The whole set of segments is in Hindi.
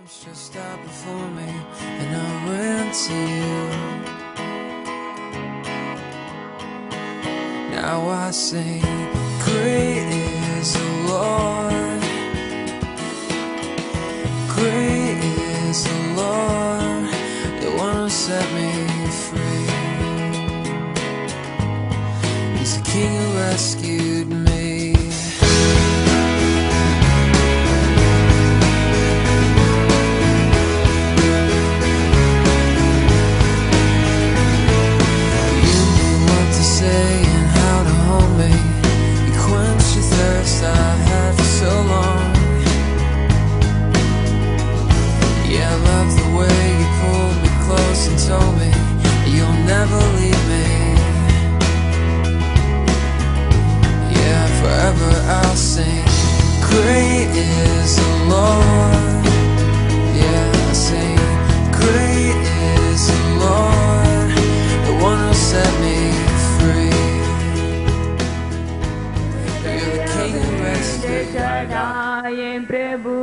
Just out before me, and I ran to you. Now I sing, great is the Lord. Great is the Lord, the one who set me free. He's the King who rescued me. Great is the Lord. Yeah, I sing, great is the Lord, the one who set me free. You're the King who rescued me. प्रभु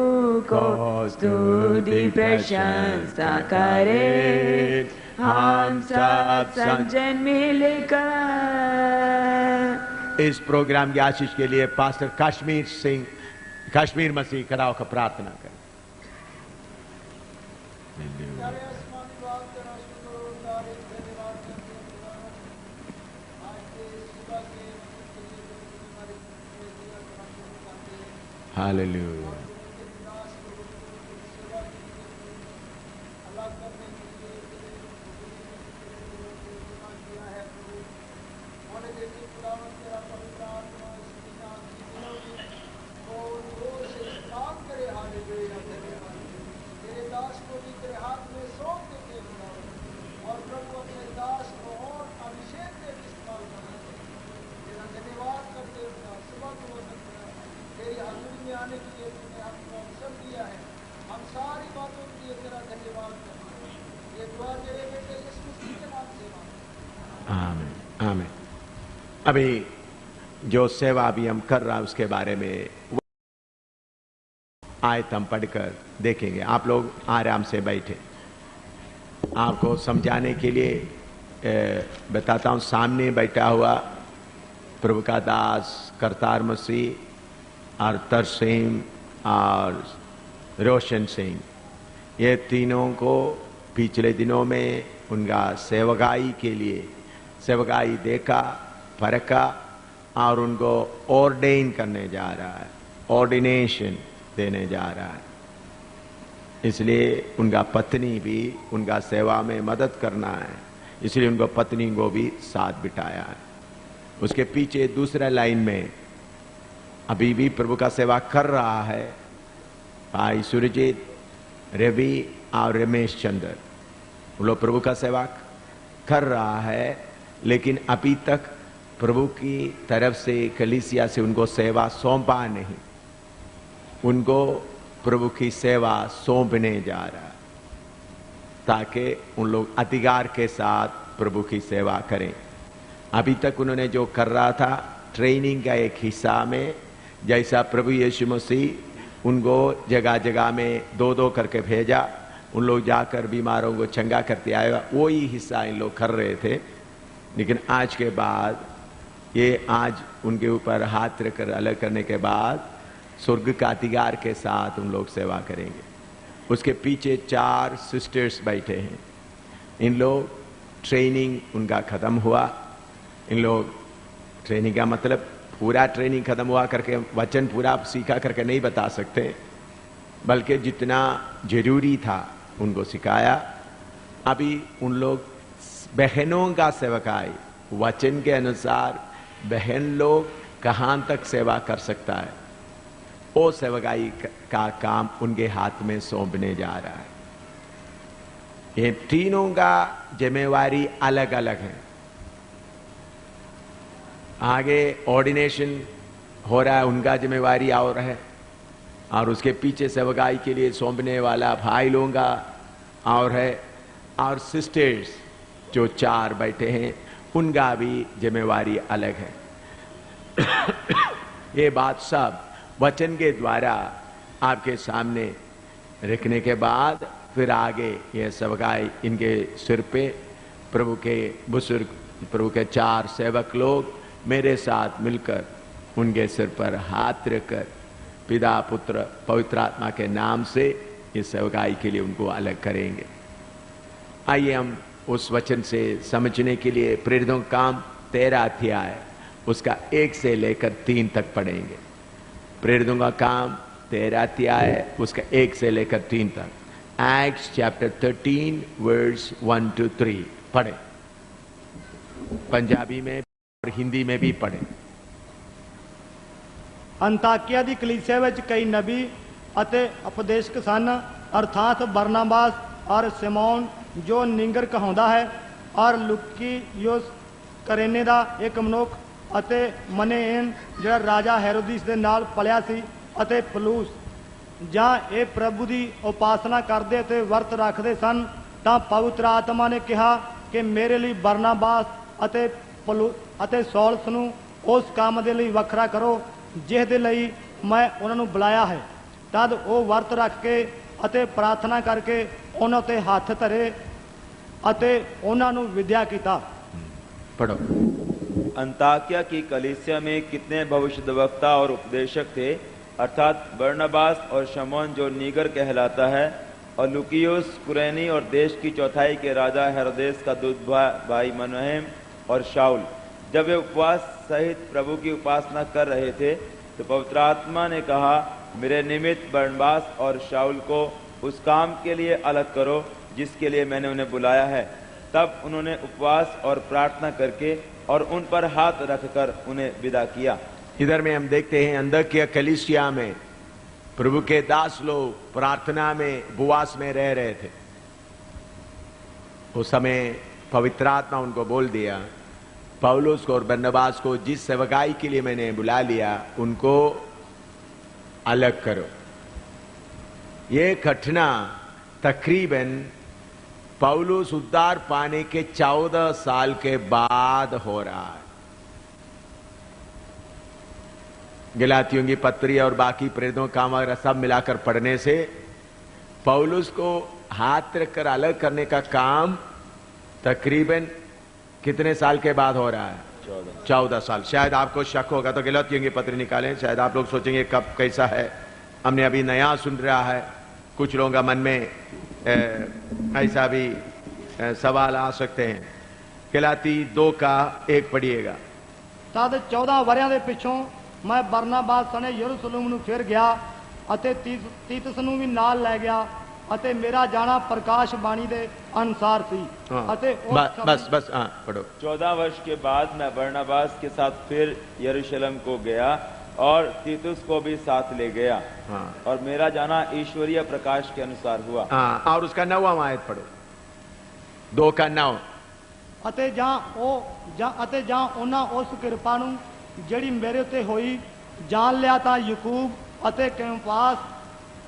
को स्तुति प्रशंसा करे, हम सब संजन मिलकर। इस प्रोग्राम की आशीष के लिए पास्टर कश्मीर मसीह खड़ा होकर प्रार्थना करें। हालेलुया। आमीन। अभी जो सेवा भी हम कर रहा है उसके बारे में आयत हम पढ़कर देखेंगे। आप लोग आराम से बैठे, आपको समझाने के लिए बताता हूँ। सामने बैठा हुआ प्रभु का दास करतार मसीह और तरसीम और रोशन सिंह, ये तीनों को पिछले दिनों में उनका सेवकाई के लिए सेवकाई देखा, परखा और उनको ऑर्डेन करने जा रहा है, ऑर्डिनेशन देने जा रहा है। इसलिए उनका पत्नी भी उनका सेवा में मदद करना है, इसलिए उनको पत्नी को भी साथ बिठाया है। उसके पीछे दूसरा लाइन में अभी भी प्रभु का सेवा कर रहा है भाई सुरजीत, रवि और रमेश चंद्र। वो लोग प्रभु का सेवा कर रहा है, लेकिन अभी तक प्रभु की तरफ से कलीसिया से उनको सेवा सौंपा नहीं। उनको प्रभु की सेवा सौंपने जा रहा है ताकि उन लोग अधिकार के साथ प्रभु की सेवा करें। अभी तक उन्होंने जो कर रहा था ट्रेनिंग का एक हिस्सा में, जैसा प्रभु यीशु मसीह उनको जगह जगह में दो दो करके भेजा, उन लोग जाकर बीमारों को चंगा करते आएगा, वही हिस्सा इन लोग कर रहे थे। लेकिन आज के बाद ये आज उनके ऊपर हाथ रखकर अलग करने के बाद स्वर्ग का अधिकार के साथ उन लोग सेवा करेंगे। उसके पीछे 4 सिस्टर्स बैठे हैं। इन लोग ट्रेनिंग उनका खत्म हुआ। इन लोग ट्रेनिंग का मतलब पूरा ट्रेनिंग खत्म हुआ करके वचन पूरा सीखा करके नहीं बता सकते, बल्कि जितना जरूरी था उनको सिखाया। अभी उन लोग बहनों का सेवकाई, वचन के अनुसार बहन लोग कहां तक सेवा कर सकता है, वो सेवकाई का काम उनके हाथ में सौंपने जा रहा है। ये तीनों का जिम्मेवारी अलग अलग है। आगे ऑर्डिनेशन हो रहा है, उनका जिम्मेवारी और है, और उसके पीछे सेवकाई के लिए सौंपने वाला भाई लोगों का और है, और सिस्टर्स जो 4 बैठे हैं उनका भी जिम्मेवारी अलग है। ये बात सब वचन के द्वारा आपके सामने रखने के बाद फिर आगे ये सेवकाई इनके सिर पे प्रभु के बुजुर्ग, प्रभु के 4 सेवक लोग मेरे साथ मिलकर उनके सिर पर हाथ रखकर पिता पुत्र पवित्र आत्मा के नाम से इस सेवकाई के लिए उनको अलग करेंगे। आइए हम उस वचन से समझने के लिए प्रेरितों का काम 13 अध्याय उसका 1 से लेकर 3 तक पढ़ेंगे। प्रेरितों का काम 13 अध्याय उसका 1 से लेकर 3 तक। Acts chapter 13 verse 1 to 3 पढ़े, पंजाबी में और हिंदी में भी पढ़े। ਅੰਤਾਕਿਆ ਦੀ ਕਲੀਸਿਆ ਵਿੱਚ ਕਈ ਨਬੀ ਅਤੇ ਉਪਦੇਸ਼ਕ ਸਨ, ਅਰਥਾਤ ਬਰਨਾਬਾਸ ਔਰ ਸਿਮੋਨ ਜੋ ਨਿੰਗਰ ਕਹਾਉਂਦਾ ਹੈ, ਔਰ ਲੁਕਿਯੋਸ ਕਰੇਨੇ ਦਾ ਇੱਕ ਮਨੁੱਖ, ਅਤੇ ਮਨੇਨ ਜਿਹੜਾ ਰਾਜਾ ਹੈਰੋਦੀਸ ਦੇ ਨਾਲ ਪਲਿਆ ਸੀ, ਅਤੇ ਪਲੂਸ। ਜਾਂ ਇਹ ਪ੍ਰਭੂ ਦੀ ਉਪਾਸਨਾ ਕਰਦੇ ਅਤੇ ਵਰਤ ਰੱਖਦੇ ਸਨ, ਤਾਂ ਪਵਿੱਤਰ ਆਤਮਾ ਨੇ ਕਿਹਾ ਕਿ ਮੇਰੇ ਲਈ ਬਰਨਾਬਾਸ ਅਤੇ ਸੌਲਸ ਨੂੰ ਉਸ ਕੰਮ ਦੇ ਲਈ ਵੱਖਰਾ ਕਰੋ ਜਿਸ ਦੇ ਲਈ ਮੈਂ ਉਹਨਾਂ ਨੂੰ ਬੁਲਾਇਆ ਹੈ। ਤਦ ਉਹ ਵਰਤ ਰੱਖ ਕੇ ਅਤੇ ਪ੍ਰਾਰਥਨਾ ਕਰਕੇ ਉਹਨਾਂ ਉੱਤੇ ਹੱਥ ਧਰੇ ਅਤੇ ਉਹਨਾਂ ਨੂੰ ਵਿਦਿਆ ਕੀਤਾ। पढ़ो। अंताकिया की कलीसिया में कितने भविष्यद्वक्ता और उपदेशक थे, अर्थात बरनबास और शमौन जो नीगर कहलाता है, और लुकियुस कुरैनी और देश की चौथाई के राजा हेरोदेस का दूध भाई मनहेम और शाउल। जब वे उपवास सहित प्रभु की उपासना कर रहे थे तो पवित्र आत्मा ने कहा, मेरे निमित्त बरनबास और शाउल को उस काम के लिए अलग करो जिसके लिए मैंने उन्हें बुलाया है। तब उन्होंने उपवास और प्रार्थना करके और उन पर हाथ रखकर उन्हें विदा किया। इधर में हम देखते हैं अंताकिया कलीसिया में प्रभु के दास लोग प्रार्थना में उपवास में रह रहे थे। उस समय पवित्र आत्मा उनको बोल दिया, पौलुस को और बरनबास को जिस सेवकाई के लिए मैंने बुला लिया उनको अलग करो। ये घटना तकरीबन पौलुस उद्धार पाने के 14 साल के बाद हो रहा है। गलातियों की पत्री और बाकी प्रेरितों का वगैरह सब मिलाकर पढ़ने से पौलुस को हाथ रखकर अलग करने का काम तकरीबन कितने साल के बाद हो रहा है? 14 साल। शायद आपको शक होगा तो गलातियों की पत्री निकालें। शायद आप लोग सोचेंगे कब कैसा है, हमने अभी नया सुन रहा है। कुछ लोगों का मन में ऐसा भी सवाल आ सकते हैं। गलाती 2 का 1 पढ़िएगा। तद 14 ਵਰਿਆਂ ਦੇ ਪਿੱਛੋਂ ਮੈਂ ਬਰਨਾਬਾਸ ਸਣੇ ਯਰੂਸ਼ਲਮ ਨੂੰ ਫਿਰ ਗਿਆ ਅਤੇ ਤੀਤਸ ਨੂੰ ਵੀ ਨਾਲ ਲੈ ਗਿਆ ਅਤੇ ਮੇਰਾ ਜਾਣਾ प्रकाश बाणी ਦੇ अनुसार थी। बस हाँ पढ़ो। 14 वर्ष के बाद मैं बरनबास के साथ फिर यरूशलेम को गया और तीतुस को भी साथ ले गया। हाँ। और मेरा जाना ईश्वरीय प्रकाश के अनुसार हुआ। हाँ, और उसका 9वां आयत पढ़ो, 2 का 9। ਅਤੇ ਜਾਂ ਉਹਨਾਂ ਉਸ ਕਿਰਪਾ ਨੂੰ ਜਿਹੜੀ ਮੇਰੇ ਉੱਤੇ ਹੋਈ ਜਾਣ ਲਿਆ ਤਾਂ ਯਕੂਬ ਅਤੇ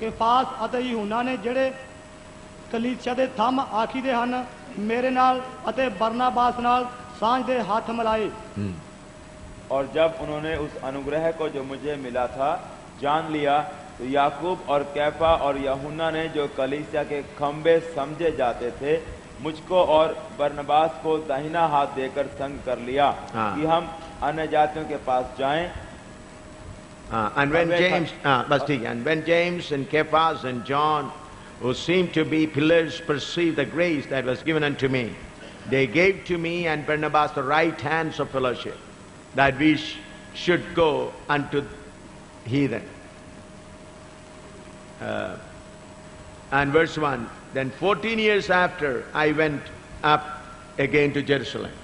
ਕਿਫਾਸ ਅਤੇ ਯਹੂਨਾ ਨੇ ਜਿਹੜੇ ਕਲੀਸਿਆ ਦੇ ਥੰਮ ਆਖੀਦੇ ਹਨ ਮੇਰੇ ਨਾਲ ਅਤੇ ਬਰਨਾਬਾਸ ਨਾਲ ਸਾਂਝ ਦੇ ਹੱਥ ਮਿਲਾਏ। और जब उन्होंने उस अनुग्रह को जो मुझे मिला था जान लिया तो याकूब और कैफा और यूहन्ना ने जो कलीसिया के खंबे समझे जाते थे मुझको और बरनबास को दाहिना हाथ देकर संग कर लिया कि हम अन्य जातियों के पास जाएं। And when James, बस ठीक है, and when James and Cephas and John, who seemed to be pillars, perceived the grace that was given unto me, they gave to me and Barnabas the right hands of fellowship, that we should go unto heathen. And verse 1, then 14 years after I went up again to Jerusalem.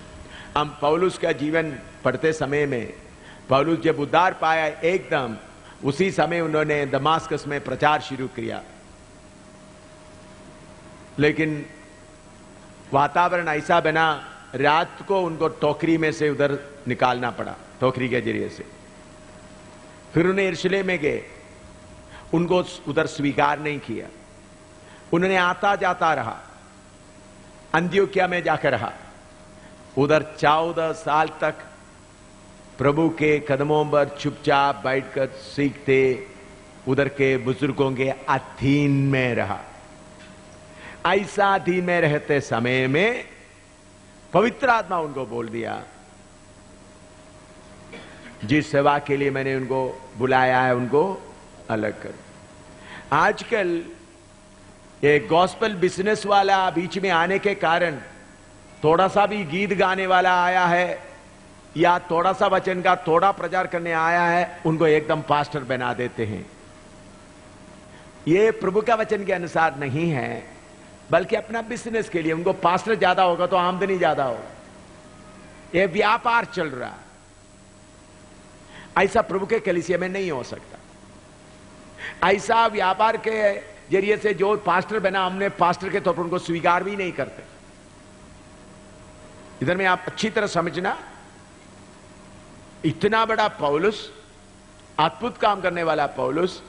हम पौलुस का जीवन पढ़ते समय में पौलुस जब उद्धार पाया एकदम उसी समय उन्होंने दमास्कस में प्रचार शुरू किया, लेकिन वातावरण ऐसा बना रात को उनको टोकरी में से उधर निकालना पड़ा, टोकरी के जरिए से। फिर उन्हें यरूशलेम में गए, उनको उधर स्वीकार नहीं किया, उन्होंने आता जाता रहा, अंत्योक्या में जाकर रहा, उधर 14 साल तक प्रभु के कदमों पर चुपचाप बैठकर सीखते उधर के बुजुर्गों के अधीन में रहा। ऐसा अधीन में रहते समय में पवित्र आत्मा उनको बोल दिया, जिस सेवा के लिए मैंने उनको बुलाया है उनको अलग कर। आजकल एक गॉस्पेल बिजनेस वाला बीच में आने के कारण थोड़ा सा भी गीत गाने वाला आया है या थोड़ा सा वचन का थोड़ा प्रचार करने आया है, उनको एकदम पास्टर बना देते हैं। ये प्रभु का वचन के अनुसार नहीं है, बल्कि अपना बिजनेस के लिए। उनको पास्टर ज्यादा होगा तो आमदनी ज्यादा होगा, ये व्यापार चल रहा है। ऐसा प्रभु के कलीसिया में नहीं हो सकता। ऐसा व्यापार के जरिए से जो पास्टर बना, हमने पास्टर के तौर पर उनको स्वीकार भी नहीं करते। इधर में आप अच्छी तरह समझना, इतना बड़ा पौलुस, अद्भुत काम करने वाला पौलुस,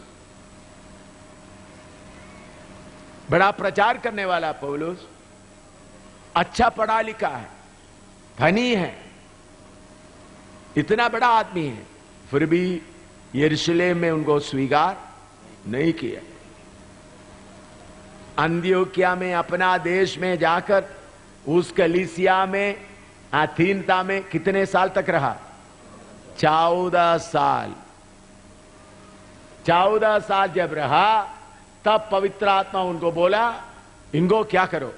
बड़ा प्रचार करने वाला पौलुस, अच्छा पढ़ा लिखा है, धनी है, इतना बड़ा आदमी है, फिर भी यरूशलेम में उनको स्वीकार नहीं किया। अंत्योकिया में, अपना देश में जाकर उस कलीसिया में, अथीनता में कितने साल तक रहा? 14 साल। 14 साल जब रहा तब पवित्र आत्मा उनको बोला, इनको क्या करो,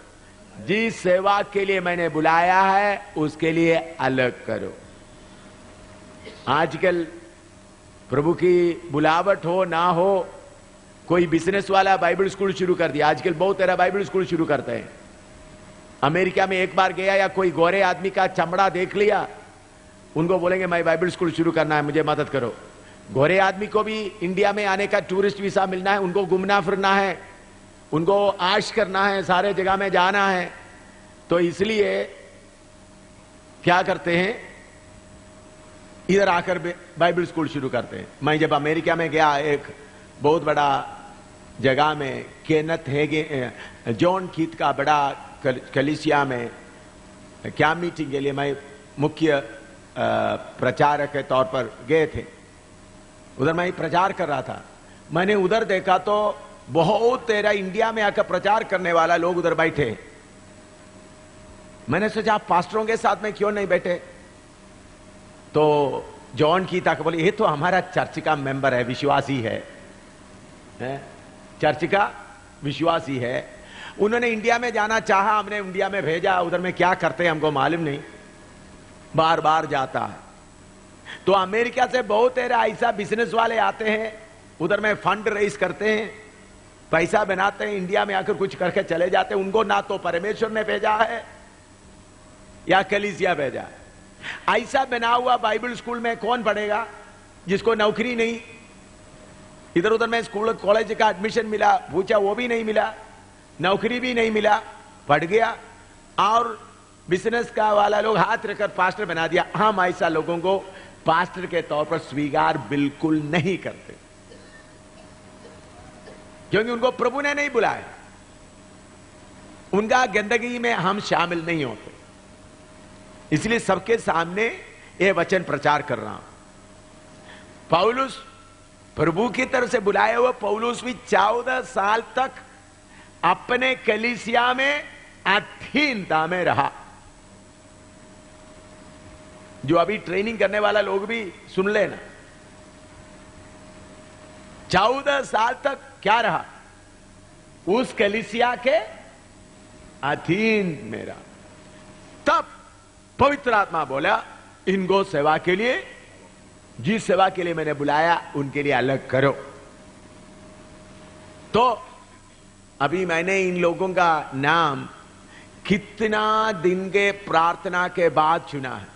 जिस सेवा के लिए मैंने बुलाया है उसके लिए अलग करो। आजकल प्रभु की बुलावट हो ना हो, कोई बिजनेस वाला बाइबल स्कूल शुरू कर दिया। आजकल बहुत तरह बाइबल स्कूल शुरू करते हैं। अमेरिका में एक बार गया या कोई गोरे आदमी का चमड़ा देख लिया, उनको बोलेंगे मैं बाइबल स्कूल शुरू करना है, मुझे मदद करो। गोरे आदमी को भी इंडिया में आने का टूरिस्ट वीसा मिलना है, उनको घूमना फिरना है, उनको आश करना है, सारे जगह में जाना है। तो इसलिए क्या करते हैं, इधर आकर बाइबल स्कूल शुरू करते हैं। मैं जब अमेरिका में गया, एक बहुत बड़ा जगह में केनेथ हेगे, जॉन कीथ का बड़ा कलीसिया में क्या मीटिंग के लिए मैं मुख्य प्रचारक के तौर पर गए थे। उधर मैं प्रचार कर रहा था। मैंने उधर देखा तो बहुत तेरा इंडिया में आकर प्रचार करने वाला लोग उधर बैठे। मैंने सोचा आप पास्टरों के साथ में क्यों नहीं बैठे? तो जॉन की तक बोले, ये तो हमारा चर्च का मेंबर है, विश्वासी है, चर्च का विश्वासी है। उन्होंने इंडिया में जाना चाहा, हमने इंडिया में भेजा। उधर में क्या करते हैं हमको मालूम नहीं, बार बार जाता है। तो अमेरिका से बहुत तेरे ऐसा बिजनेस वाले आते हैं, उधर में फंड रेज करते हैं, पैसा बनाते हैं, इंडिया में आकर कुछ करके चले जाते हैं। उनको ना तो परमेश्वर ने भेजा है या कलीसिया भेजा है। ऐसा बना हुआ बाइबल स्कूल में कौन पढ़ेगा जिसको नौकरी नहीं? इधर उधर में स्कूल कॉलेज का एडमिशन मिला, पूछा वो भी नहीं मिला, नौकरी भी नहीं मिला, पढ़ गया और बिजनेस का वाला लोग हाथ रखकर पास्टर बना दिया। हम ऐसा लोगों को पास्टर के तौर पर स्वीकार बिल्कुल नहीं करते, क्योंकि उनको प्रभु ने नहीं बुलाया। उनका गंदगी में हम शामिल नहीं होते। इसलिए सबके सामने ये वचन प्रचार कर रहा हूं। पौलुस प्रभु की तरफ से बुलाए हुए पौलुस भी 14 साल तक अपने कलीसिया में अधीनता में रहा। जो अभी ट्रेनिंग करने वाला लोग भी सुन लेना, 14 साल तक क्या रहा? उस कलीसिया के अधीन में रहा। तब पवित्र आत्मा बोला, इनको सेवा के लिए, जिस सेवा के लिए मैंने बुलाया उनके लिए अलग करो। तो अभी मैंने इन लोगों का नाम कितना दिन के प्रार्थना के बाद चुना है।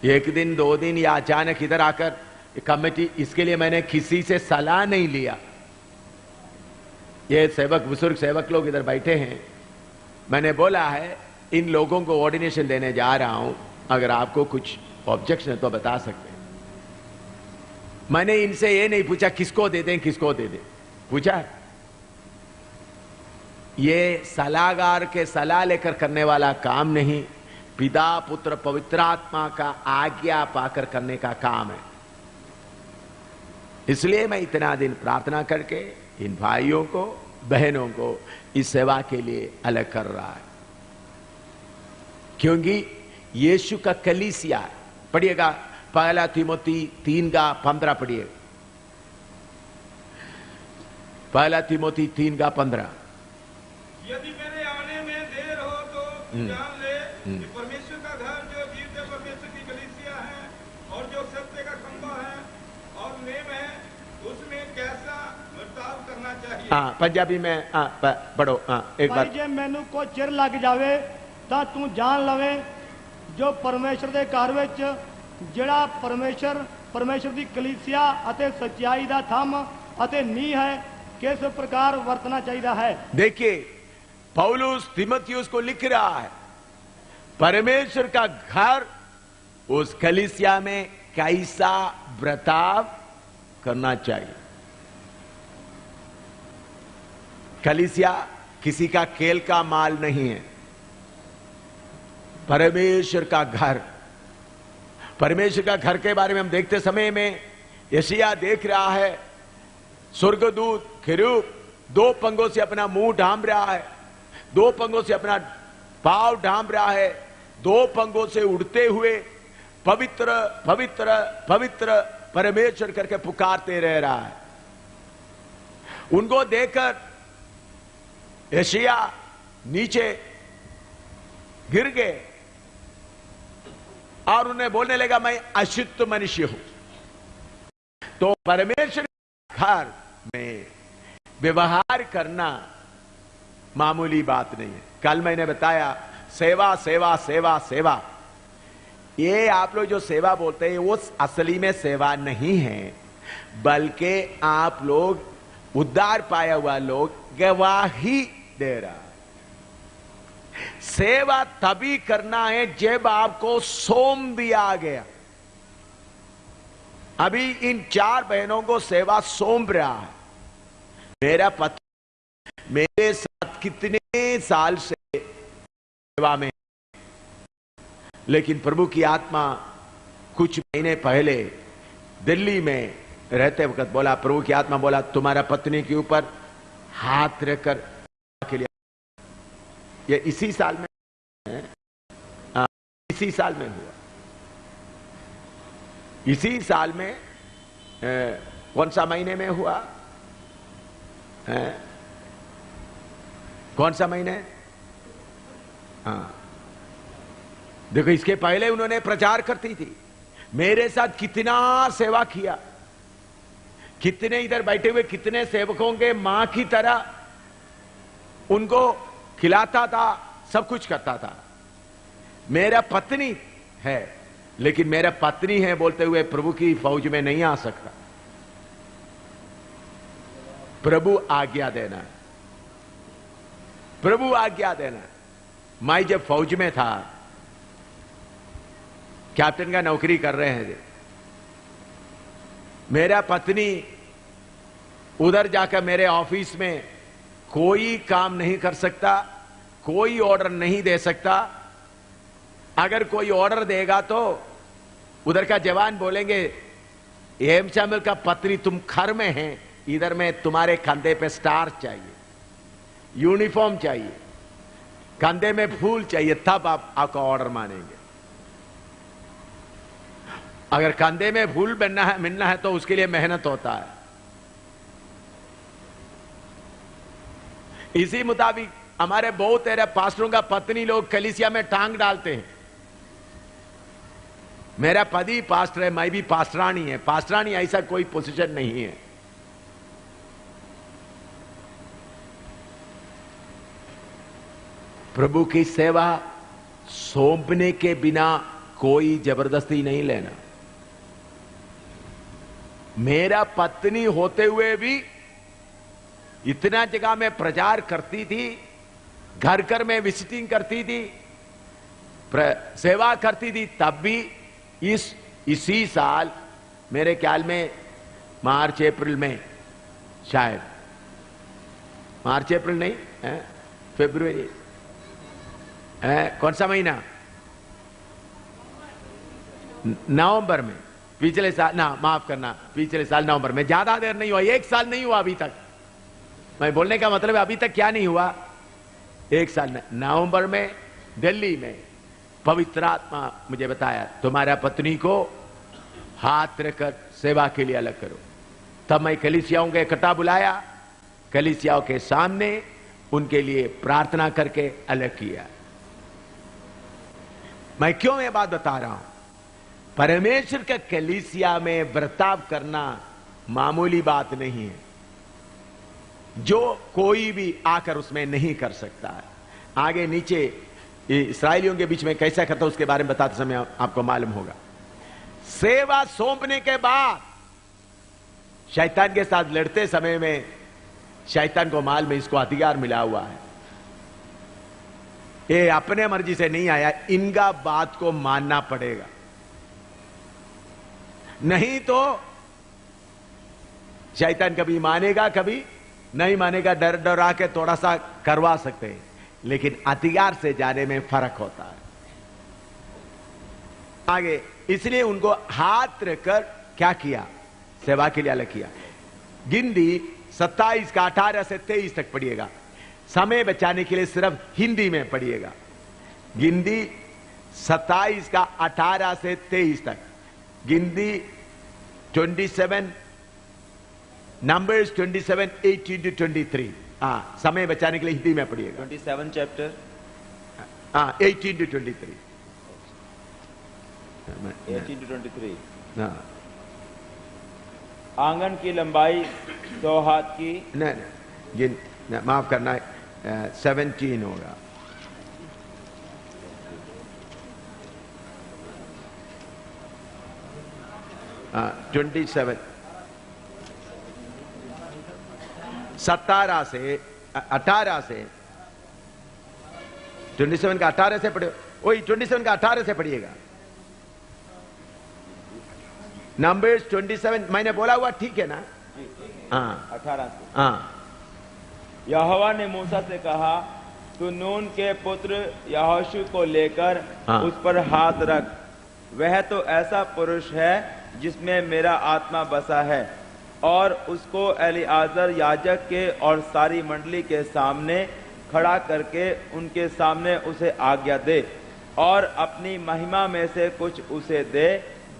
एक दिन, 2 दिन या अचानक इधर आकर कमेटी, इसके लिए मैंने किसी से सलाह नहीं लिया। ये सेवक, बुजुर्ग सेवक लोग इधर बैठे हैं, मैंने बोला है इन लोगों को ऑर्डिनेशन देने जा रहा हूं, अगर आपको कुछ ऑब्जेक्शन है तो बता सकते हैं। मैंने इनसे ये नहीं पूछा किसको दे दें, किसको दे दें, पूछा है। ये सलाहकार के सलाह लेकर करने वाला काम नहीं, पिता पुत्र पवित्र आत्मा का आज्ञा पाकर करने का काम है। इसलिए मैं इतना दिन प्रार्थना करके इन भाइयों को बहनों को इस सेवा के लिए अलग कर रहा है, क्योंकि यीशु का कलीसिया है। पढ़िएगा पहला तीमोथी 3:15 पढ़िए, पहला तीमोथी 3:15। यदि मेरे आने में देर हो तो जान ले कि परमेश्वर का घर जो जीवते परमेश्वर की कलीसिया है और जो सत्य का खंभा है और नेम है, उसमें कैसा बर्ताव करना चाहिए। हाँ, पंजाबी में पढ़ो। एक भाई बार जे मैनू को चिर लग जावे ਤਾਂ ਤੂੰ ਜਾਣ ਲਵੇਂ ਜੋ ਪਰਮੇਸ਼ਰ ਦੇ ਘਰ ਵਿੱਚ ਜਿਹੜਾ ਪਰਮੇਸ਼ਰ ਦੀ ਕਲੀਸਿਆ ਅਤੇ ਸੱਚਾਈ ਦਾ ਥੰਮ ਅਤੇ ਨੀਂਹ ਹੈ, किस प्रकार वर्तना चाहिए है। देखिए पौलुस तीमुथियुस को लिख रहा है परमेश्वर का घर उस कलीसिया में कैसा बर्ताव करना चाहिए। कलीसिया किसी का खेल का माल नहीं है, परमेश्वर का घर। परमेश्वर का घर के बारे में हम देखते समय में यशायाह देख रहा है, स्वर्गदूत खिरूब 2 पंगों से अपना मुंह ढांप रहा है, 2 पंगों से अपना पांव ढांप रहा है, 2 पंगों से उड़ते हुए पवित्र पवित्र पवित्र परमेश्वर करके पुकारते रह रहा है। उनको देखकर यशायाह नीचे गिर गए और उन्हें बोलने लगा, मैं अशुद्ध मनुष्य हूं। तो परमेश्वर घर में व्यवहार करना मामूली बात नहीं है। कल मैंने बताया सेवा सेवा सेवा सेवा, ये आप लोग जो सेवा बोलते हैं वो असली में सेवा नहीं है, बल्कि आप लोग उद्धार पाया हुआ लोग गवाही दे रहा। सेवा तभी करना है जब आपको सौंप दिया गया। अभी इन 4 बहनों को सेवा सौंप रहा है। मेरा पति मेरे साथ कितने साल से सेवा में, लेकिन प्रभु की आत्मा कुछ महीने पहले दिल्ली में रहते वक्त बोला, प्रभु की आत्मा बोला तुम्हारा पत्नी के ऊपर हाथ रखकर के लिए। ये इसी साल में इसी साल में हुआ। इसी साल में कौन सा महीने में हुआ? कौन सा महीने? हाँ, देखो इसके पहले उन्होंने प्रचार करती थी। मेरे साथ कितना सेवा किया, कितने इधर बैठे हुए कितने सेवकों के मां की तरह उनको खिलाता था, सब कुछ करता था। मेरा पत्नी है, लेकिन मेरा पत्नी है बोलते हुए प्रभु की फौज में नहीं आ सकता। प्रभु आज्ञा देना है, प्रभु आज्ञा देना है। मैं जब फौज में था, कैप्टन का नौकरी कर रहे हैं, मेरा पत्नी उधर जाकर मेरे ऑफिस में कोई काम नहीं कर सकता, कोई ऑर्डर नहीं दे सकता। अगर कोई ऑर्डर देगा तो उधर का जवान बोलेंगे, एम शामिल का पत्नी तुम खर में हैं, इधर में तुम्हारे कंधे पे स्टार चाहिए, यूनिफॉर्म चाहिए, कंधे में फूल चाहिए, तब आप आपका ऑर्डर मानेंगे। अगर कंधे में फूल मिलना है तो उसके लिए मेहनत होता है। इसी मुताबिक हमारे बहुत सारे पास्टरों का पत्नी लोग कलीसिया में टांग डालते हैं। मेरा पति पास्टर है, मैं भी पास्टरानी है। पास्टरानी ऐसा कोई पोजीशन नहीं है। प्रभु की सेवा सौंपने के बिना कोई जबरदस्ती नहीं लेना। मेरा पत्नी होते हुए भी इतना जगह में प्रचार करती थी, घर घर में विजिटिंग करती थी, सेवा करती थी, तब भी इसी साल मेरे ख्याल में मार्च अप्रैल में, शायद मार्च अप्रैल नहीं है, फरवरी है, कौन सा महीना? नवंबर में पिछले साल ना, माफ करना, पिछले साल नवंबर में, ज्यादा देर नहीं हुआ, 1 साल नहीं हुआ अभी तक। मैं बोलने का मतलब है अभी तक क्या नहीं हुआ, 1 साल नवंबर में दिल्ली में पवित्र आत्मा मुझे बताया तुम्हारा पत्नी को हाथ रखकर सेवा के लिए अलग करो। तब मैं कलीसियाओं के इकट्ठा बुलाया, कलीसियाओं के सामने उनके लिए प्रार्थना करके अलग किया। मैं क्यों ये बात बता रहा हूं, परमेश्वर का कलीसिया में बर्ताव करना मामूली बात नहीं है, जो कोई भी आकर उसमें नहीं कर सकता है। आगे नीचे इस्राएलियों के बीच में कैसा करता उसके बारे में बताते समय आपको मालूम होगा। सेवा सौंपने के बाद शैतान के साथ लड़ते समय में शैतान को माल में इसको अधिकार मिला हुआ है, ये अपने मर्जी से नहीं आया, इनका बात को मानना पड़ेगा, नहीं तो शैतान कभी मानेगा कभी नहीं मानेगा, डर डरा के थोड़ा सा करवा सकते हैं, लेकिन अधिकार से जाने में फर्क होता है। आगे इसलिए उनको हाथ रखकर क्या किया, सेवा के लिए अलग किया। गिनती 27 का 18 से 23 तक पढ़िएगा, समय बचाने के लिए सिर्फ हिंदी में पढ़िएगा। गिनती 27 का 18 से 23 तक, गिनती 27, नंबर्स 27, 18 to 23। हाँ, समय बचाने के लिए हिंदी में पढ़िएगा। 27 चैप्टर, हाँ 18 to 23। 18 to 23। हाँ, आंगन की लंबाई 100 हाथ की, नहीं, माफ करना, 17 होगा। हाँ 27, 17 से 18 से 27 का 18 से पढ़े, वही 27 का 18 से पढ़िएगा। नंबर्स 27 मैंने बोला हुआ ठीक है ना? हाँ 18 से। हाँ, यहोवा ने मूसा से कहा, तू नून के पुत्र यहोशू को लेकर हाँ। उस पर हाथ रख, वह तो ऐसा पुरुष है जिसमें मेरा आत्मा बसा है, और उसको एलिआजर याजक के और सारी मंडली के सामने खड़ा करके उनके सामने उसे आज्ञा दे, और अपनी महिमा में से कुछ उसे दे,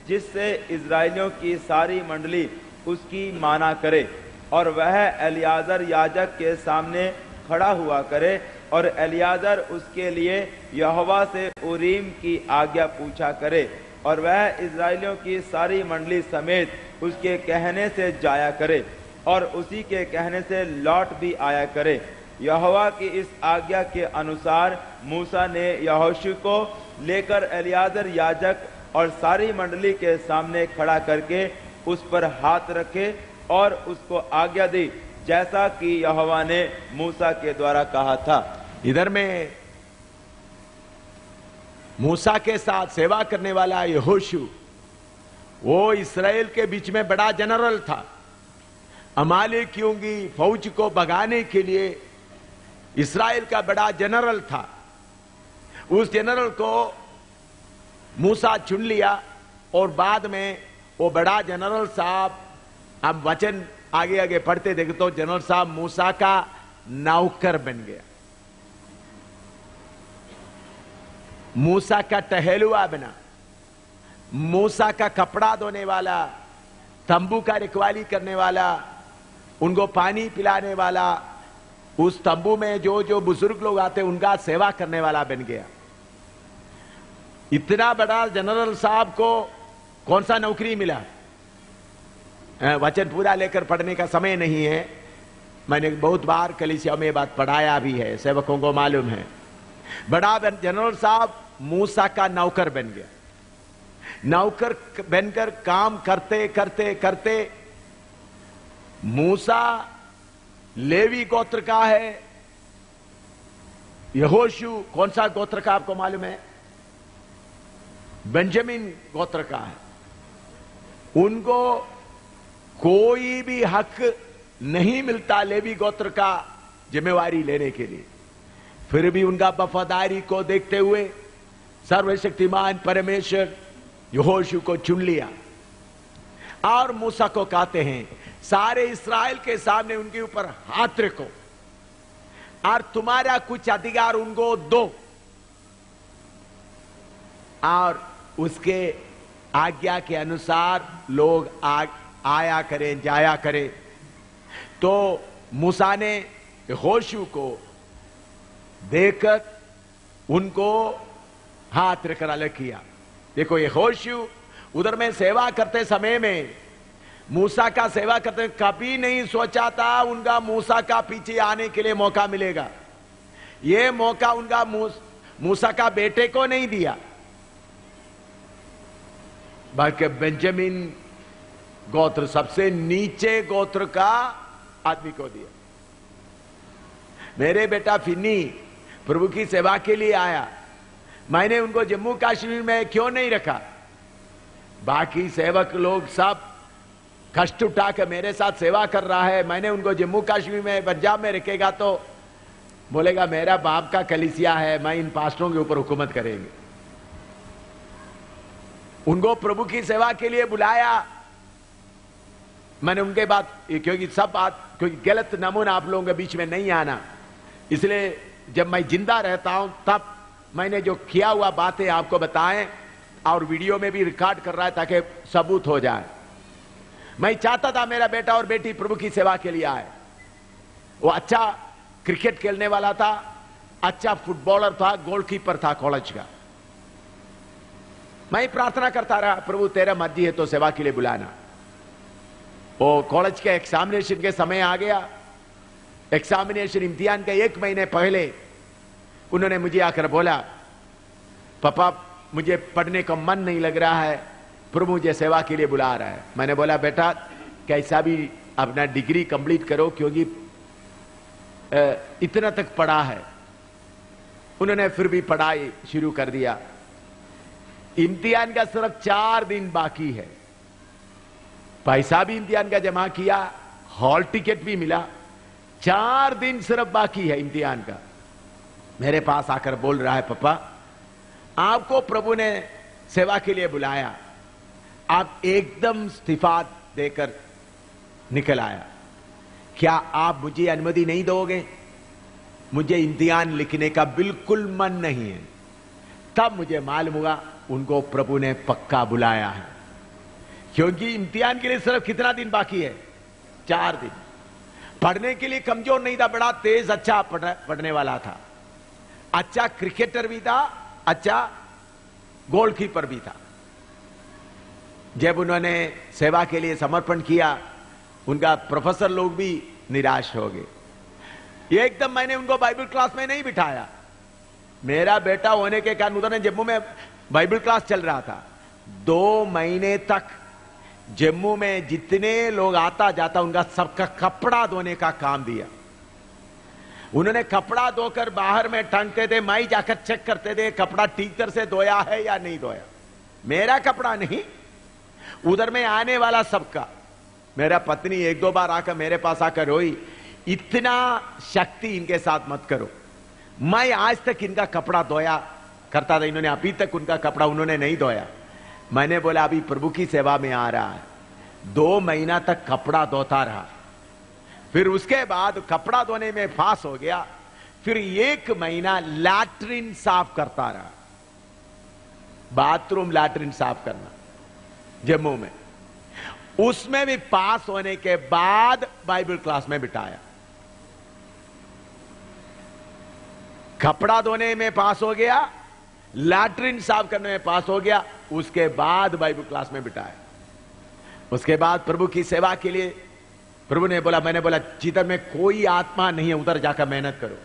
जिससे इजराइलियों की सारी मंडली उसकी माना करे, और वह एलिआजर याजक के सामने खड़ा हुआ करे, और एलिआजर उसके लिए यहोवा से उरीम की आज्ञा पूछा करे, और वह इजराइलियों की सारी मंडली समेत उसके कहने से जाया करे, और उसी के कहने से लौट भी आया करे। यहोवा की इस आज्ञा के अनुसार मूसा ने यहोशू को लेकर एलिआजर याजक और सारी मंडली के सामने खड़ा करके उस पर हाथ रखे और उसको आज्ञा दी, जैसा कि यहोवा ने मूसा के द्वारा कहा था। इधर में मूसा के साथ सेवा करने वाला यहोशू, वो इस्राएल के बीच में बड़ा जनरल था। अमालेकियों की फौज को भगाने के लिए इस्राएल का बड़ा जनरल था। उस जनरल को मूसा चुन लिया, और बाद में वो बड़ा जनरल साहब, अब वचन आगे आगे पढ़ते देखे तो जनरल साहब मूसा का नौकर बन गया, मूसा का टहलुआ बना, मूसा का कपड़ा धोने वाला, तंबू का रखवाली करने वाला, उनको पानी पिलाने वाला, उस तंबू में जो जो बुजुर्ग लोग आते उनका सेवा करने वाला बन गया। इतना बड़ा जनरल साहब को कौन सा नौकरी मिला? वचन पूरा लेकर पढ़ने का समय नहीं है, मैंने बहुत बार कलीसिया में बात पढ़ाया भी है, सेवकों को मालूम है। बड़ा जनरल साहब मूसा का नौकर बन गया। नौकर बनकर काम करते करते करते मूसा लेवी गोत्र का है, यहोशू कौन सा गोत्र का आपको मालूम है? बेंजामिन गोत्र का है। उनको कोई भी हक नहीं मिलता लेवी गोत्र का जिम्मेवारी लेने के लिए, फिर भी उनका वफादारी को देखते हुए सर्वशक्तिमान परमेश्वर यहोशू को चुन लिया और मूसा को कहते हैं सारे इस्राएल के सामने उनके ऊपर हाथ रखो और तुम्हारा कुछ अधिकार उनको दो और उसके आज्ञा के अनुसार लोग आया करें जाया करें। तो मूसा ने यहोशू को देखकर उनको हाथ रखकर अलग किया। देखो यहोशू उधर में सेवा करते समय में मूसा का सेवा करते कभी नहीं सोचा था उनका मूसा का पीछे आने के लिए मौका मिलेगा। ये मौका उनका मूसा का बेटे को नहीं दिया बल्कि बेंजामिन गोत्र सबसे नीचे गोत्र का आदमी को दिया। मेरे बेटा फिन्नी प्रभु की सेवा के लिए आया, मैंने उनको जम्मू कश्मीर में क्यों नहीं रखा? बाकी सेवक लोग सब कष्ट उठा के मेरे साथ सेवा कर रहा है, मैंने उनको जम्मू कश्मीर में पंजाब में रखेगा तो बोलेगा मेरा बाप का कलीसिया है, मैं इन पास्टरों के ऊपर हुकूमत करेंगे। उनको प्रभु की सेवा के लिए बुलाया। मैंने उनके बाद क्योंकि सब बात क्योंकि गलत नमूना आप लोगों के बीच में नहीं आना, इसलिए जब मैं जिंदा रहता हूं तब मैंने जो किया हुआ बातें आपको बताएं और वीडियो में भी रिकॉर्ड कर रहा है ताकि सबूत हो जाए। मैं चाहता था मेरा बेटा और बेटी प्रभु की सेवा के लिए आए। वो अच्छा क्रिकेट खेलने वाला था, अच्छा फुटबॉलर था, गोलकीपर था कॉलेज का। मैं प्रार्थना करता रहा प्रभु तेरा मर्जी है तो सेवा के लिए बुलाना। वो कॉलेज के एग्जामिनेशन के समय आ गया। एग्जामिनेशन इम्तिहान के 1 महीने पहले उन्होंने मुझे आकर बोला पापा मुझे पढ़ने का मन नहीं लग रहा है, प्रभु मुझे सेवा के लिए बुला रहा है। मैंने बोला बेटा कैसा भी अपना डिग्री कंप्लीट करो क्योंकि इतना तक पढ़ा है। उन्होंने फिर भी पढ़ाई शुरू कर दिया। इम्तिहान का सिर्फ 4 दिन बाकी है, पैसा भी इम्तिहान का जमा किया, हॉल टिकट भी मिला, 4 दिन सिर्फ बाकी है इम्तिहान का। मेरे पास आकर बोल रहा है पापा आपको प्रभु ने सेवा के लिए बुलाया, आप एकदम इस्तीफा देकर निकल आया, क्या आप मुझे अनुमति नहीं दोगे? मुझे इम्तिहान लिखने का बिल्कुल मन नहीं है। तब मुझे मालूम हुआ उनको प्रभु ने पक्का बुलाया है, क्योंकि इम्तिहान के लिए सिर्फ कितना दिन बाकी है? 4 दिन। पढ़ने के लिए कमजोर नहीं था, बड़ा तेज अच्छा पढ़ने वाला था, अच्छा क्रिकेटर भी था, अच्छा गोलकीपर भी था। जब उन्होंने सेवा के लिए समर्पण किया उनका प्रोफेसर लोग भी निराश हो गए। एकदम मैंने उनको बाइबल क्लास में नहीं बिठाया। मेरा बेटा होने के कारण उधर जम्मू में बाइबल क्लास चल रहा था। 2 महीने तक जम्मू में जितने लोग आता जाता उनका सबका कपड़ा धोने का काम दिया। उन्होंने कपड़ा धोकर बाहर में टांगते थे, मैं जाकर चेक करते थे कपड़ा ठीक तरह से धोया है या नहीं धोया। मेरा कपड़ा नहीं, उधर में आने वाला सबका। मेरा पत्नी 1-2 बार आकर मेरे पास आकर रोई, इतना शक्ति इनके साथ मत करो। मैं आज तक इनका कपड़ा धोया करता था, इन्होंने अभी तक उनका कपड़ा उन्होंने नहीं धोया। मैंने बोला अभी प्रभु की सेवा में आ रहा है, 2 महीना तक कपड़ा धोता रहा। फिर उसके बाद कपड़ा धोने में पास हो गया, फिर 1 महीना लैट्रिन साफ करता रहा, बाथरूम लैट्रिन साफ करना जम्मू में। उसमें भी पास होने के बाद बाइबल क्लास में बिठाया। कपड़ा धोने में पास हो गया, लैट्रिन साफ करने में पास हो गया, उसके बाद बाइबल क्लास में बिठाया। उसके बाद प्रभु की सेवा के लिए प्रभु ने बोला, मैंने बोला जिधर में कोई आत्मा नहीं है उधर जाकर मेहनत करो।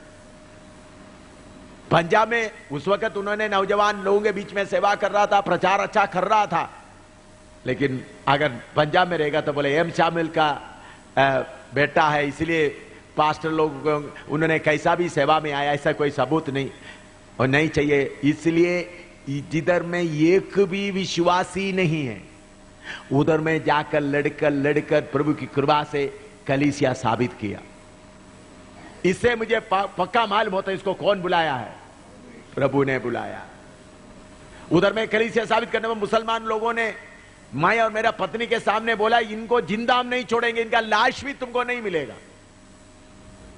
पंजाब में उस वक्त उन्होंने नौजवान लोगों के बीच में सेवा कर रहा था, प्रचार अच्छा कर रहा था, लेकिन अगर पंजाब में रहेगा तो बोले एम शामिल का बेटा है इसलिए पास्टर लोग उन्होंने कैसा भी सेवा में आया, ऐसा कोई सबूत नहीं और नहीं चाहिए। इसलिए जिधर में एक भी विश्वासी नहीं है उधर में जाकर लड़कर प्रभु की कृपा से कलीसिया साबित किया। इससे मुझे पक्का मालूम होता है इसको कौन बुलाया है, प्रभु ने बुलाया। उधर में कलीसिया साबित करने में मुसलमान लोगों ने मैं और मेरा पत्नी के सामने बोला, इनको जिंदा हम नहीं छोड़ेंगे, इनका लाश भी तुमको नहीं मिलेगा।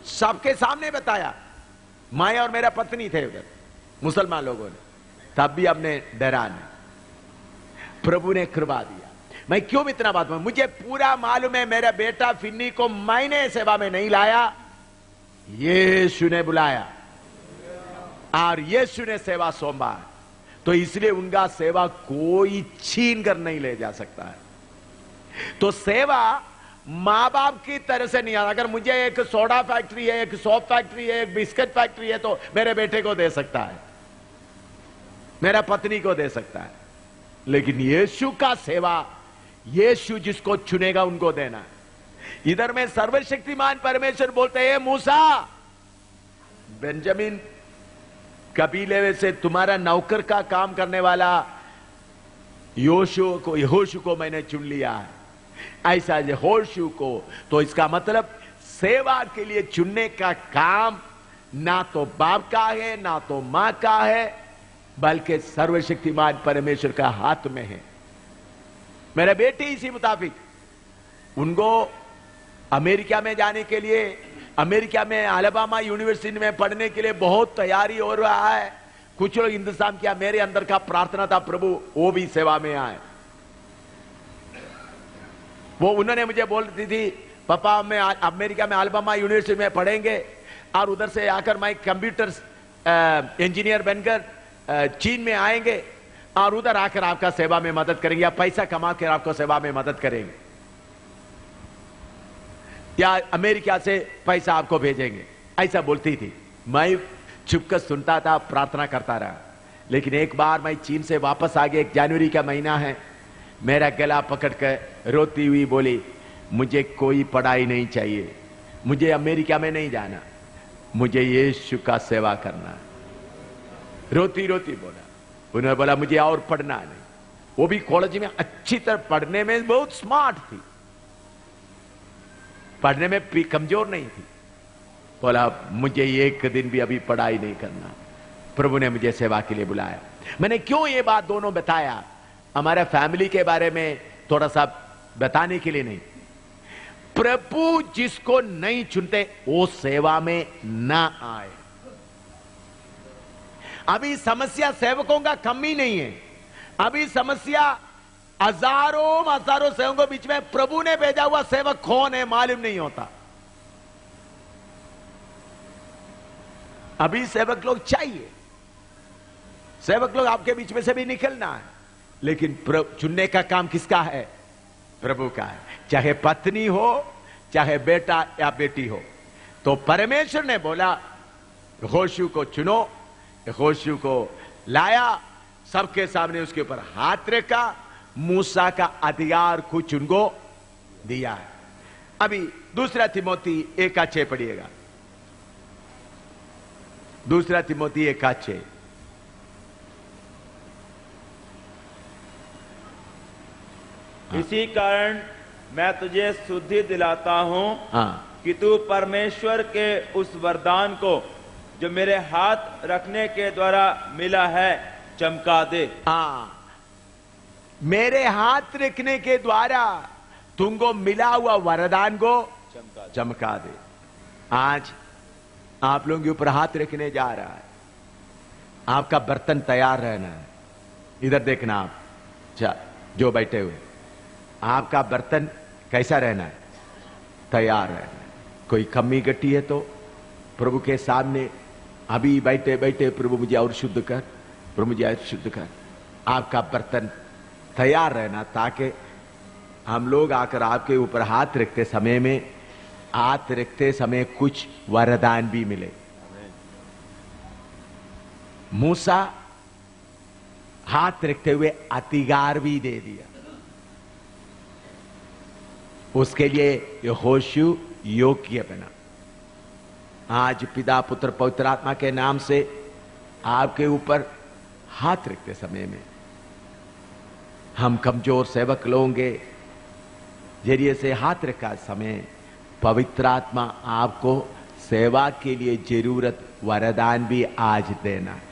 सबके सामने बताया। मैं और मेरा पत्नी थे उधर, मुसलमान लोगों ने, तब भी हमने डरा नहीं। प्रभु ने कृपा दिया। मैं क्यों इतना बात में, मुझे पूरा मालूम है मेरा बेटा फिन्नी को मैंने सेवा में नहीं लाया, यीशु ने बुलाया और यीशु ने सेवा सौंपा, तो इसलिए उनका सेवा कोई छीन कर नहीं ले जा सकता है। तो सेवा मां बाप की तरह से नहीं आता। अगर मुझे एक सोडा फैक्ट्री है, एक सोप फैक्ट्री है, एक बिस्किट फैक्ट्री है, तो मेरे बेटे को दे सकता है, मेरा पत्नी को दे सकता है, लेकिन यीशु का सेवा, यीशु जिसको चुनेगा उनको देना है। इधर में सर्वशक्तिमान परमेश्वर बोलते हैं, मूसा, बेंजामिन कबीले से तुम्हारा नौकर का काम करने वाला यहोशू को मैंने चुन लिया है। ऐसा यहोशू को, तो इसका मतलब सेवा के लिए चुनने का काम ना तो बाप का है ना तो मां का है, बल्कि सर्वशक्तिमान परमेश्वर का हाथ में है। मेरे बेटे इसी मुताबिक, उनको अमेरिका में जाने के लिए, अमेरिका में अलाबामा यूनिवर्सिटी में पढ़ने के लिए बहुत तैयारी हो रहा है। कुछ लोग इंतजाम किया, मेरे अंदर का प्रार्थना था प्रभु वो भी सेवा में आए। वो उन्होंने मुझे बोलती थी, पापा मैं अमेरिका में अलाबामा यूनिवर्सिटी में पढ़ेंगे और उधर से आकर मैं कंप्यूटर इंजीनियर बनकर चीन में आएंगे और उधर आकर आपका सेवा में मदद करेंगे, या पैसा कमा कर आपको सेवा में मदद करेंगे, या अमेरिका से पैसा आपको भेजेंगे, ऐसा बोलती थी। मैं चुपकर सुनता था, प्रार्थना करता रहा। लेकिन एक बार मैं चीन से वापस आ गया, 1 जनवरी का महीना है, मेरा गला पकड़कर रोती हुई बोली, मुझे कोई पढ़ाई नहीं चाहिए, मुझे अमेरिका में नहीं जाना, मुझे यीशु का सेवा करना। रोती रोती बोला। उन्होंने बोला मुझे और पढ़ना नहीं। वो भी कॉलेज में अच्छी तरह पढ़ने में बहुत स्मार्ट थी, पढ़ने में कमजोर नहीं थी। बोला मुझे एक दिन भी अभी पढ़ाई नहीं करना, प्रभु ने मुझे सेवा के लिए बुलाया। मैंने क्यों ये बात दोनों बताया, हमारे फैमिली के बारे में थोड़ा सा बताने के लिए नहीं। प्रभु जिसको नहीं चुनते वो सेवा में ना आए। अभी समस्या सेवकों का कमी नहीं है, अभी समस्या हजारों सेवकों के बीच में प्रभु ने भेजा हुआ सेवक कौन है मालूम नहीं होता। अभी सेवक लोग चाहिए, सेवक लोग आपके बीच में से भी निकलना है, लेकिन चुनने का काम किसका है? प्रभु का है। चाहे पत्नी हो, चाहे बेटा या बेटी हो। तो परमेश्वर ने बोला यहोशू को चुनो, यहोशू को लाया, सबके सामने उसके ऊपर हाथ रखा, मूसा का अधिकार कुछ उनको दिया है। अभी 2 तिमोथी 1:6 पढ़िएगा। 2 तिमोथी 1:6। इसी कारण मैं तुझे शुद्धि दिलाता हूं कि तू परमेश्वर के उस वरदान को जो मेरे हाथ रखने के द्वारा मिला है चमका दे। मेरे हाथ रखने के द्वारा तुमको मिला हुआ वरदान को चमका दे। आज आप लोगों के ऊपर हाथ रखने जा रहा है, आपका बर्तन तैयार रहना है। इधर देखना आप जो बैठे हुए, आपका बर्तन कैसा रहना है? तैयार रहना है। कोई कमी घटी है तो प्रभु के सामने अभी बैठे बैठे प्रभु मुझे और शुद्ध कर, प्रभु मुझे और शुद्ध कर। आपका बर्तन तैयार रहना, ताकि हम लोग आकर आपके ऊपर हाथ रखते समय में, हाथ रखते समय कुछ वरदान भी मिले। मूसा हाथ रखते हुए अधिकार भी दे दिया, उसके लिए यहोशू योग्य बना। आज पिता पुत्र पवित्र आत्मा के नाम से आपके ऊपर हाथ रखते समय में हम कमजोर सेवक लोगों के जरिए से हाथ रखा समय पवित्र आत्मा आपको सेवा के लिए जरूरत वरदान भी आज देना है।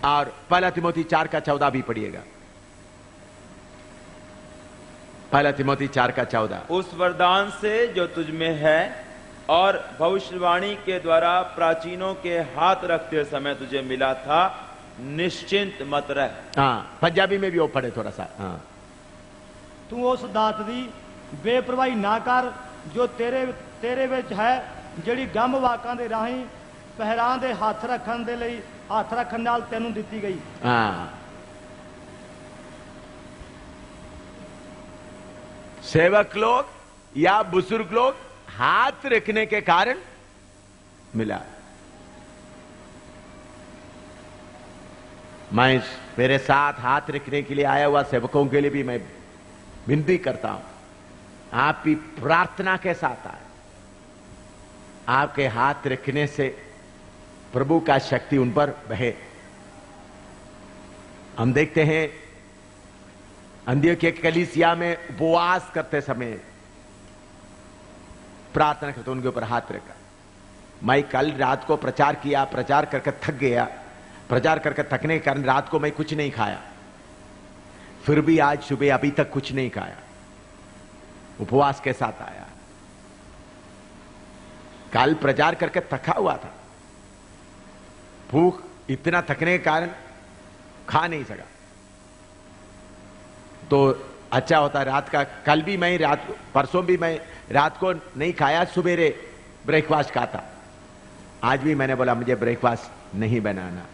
और 1 तिमोथी 4:14 भी पढ़िएगा। पहला तिमोथी 4:14। उस वरदान से जो तुझ में है और भविष्यवाणी के द्वारा प्राचीनों के हाथ रखते समय तुझे मिला था, निश्चिंत मत रह। हाँ, पंजाबी में भी वो पढ़े थोड़ा सा। हाँ, तू उस दात दी बेपरवाही ना कर जो तेरे विच है, ਜਿਹੜੀ ਗੰਮ ਵਾਕਾਂ ਦੇ ਰਾਹੀਂ ਪਹਿਰਾਂ ਦੇ ਹੱਥ ਰੱਖਣ ਦੇ ਲਈ ਹੱਥ ਰੱਖਣ ਨਾਲ ਤੈਨੂੰ ਦਿੱਤੀ ਗਈ। हाँ, सेवक लोग या बुजुर्ग लोग हाथ रखने के कारण मिला। मैं मेरे साथ हाथ रखने के लिए आया हुआ सेवकों के लिए भी मैं विनती करता हूं, आप भी प्रार्थना के साथ आए। आपके हाथ रखने से प्रभु का शक्ति उन पर बहे। हम देखते हैं अंत्योख्या कलीसिया में उपवास करते समय प्रार्थना करते उनके ऊपर हाथ रखा। मैं कल रात को प्रचार किया, प्रचार करके थक गया। प्रचार करके थकने के कारण रात को मैं कुछ नहीं खाया, फिर भी आज सुबह अभी तक कुछ नहीं खाया, उपवास के साथ आया। कल प्रचार करके थका हुआ था, भूख इतना थकने के कारण खा नहीं सका, तो अच्छा होता रात का। कल भी मैं परसों भी मैं रात को नहीं खाया, सुबेरे ब्रेकफास्ट खाता। आज भी मैंने बोला मुझे ब्रेकफास्ट नहीं बनाना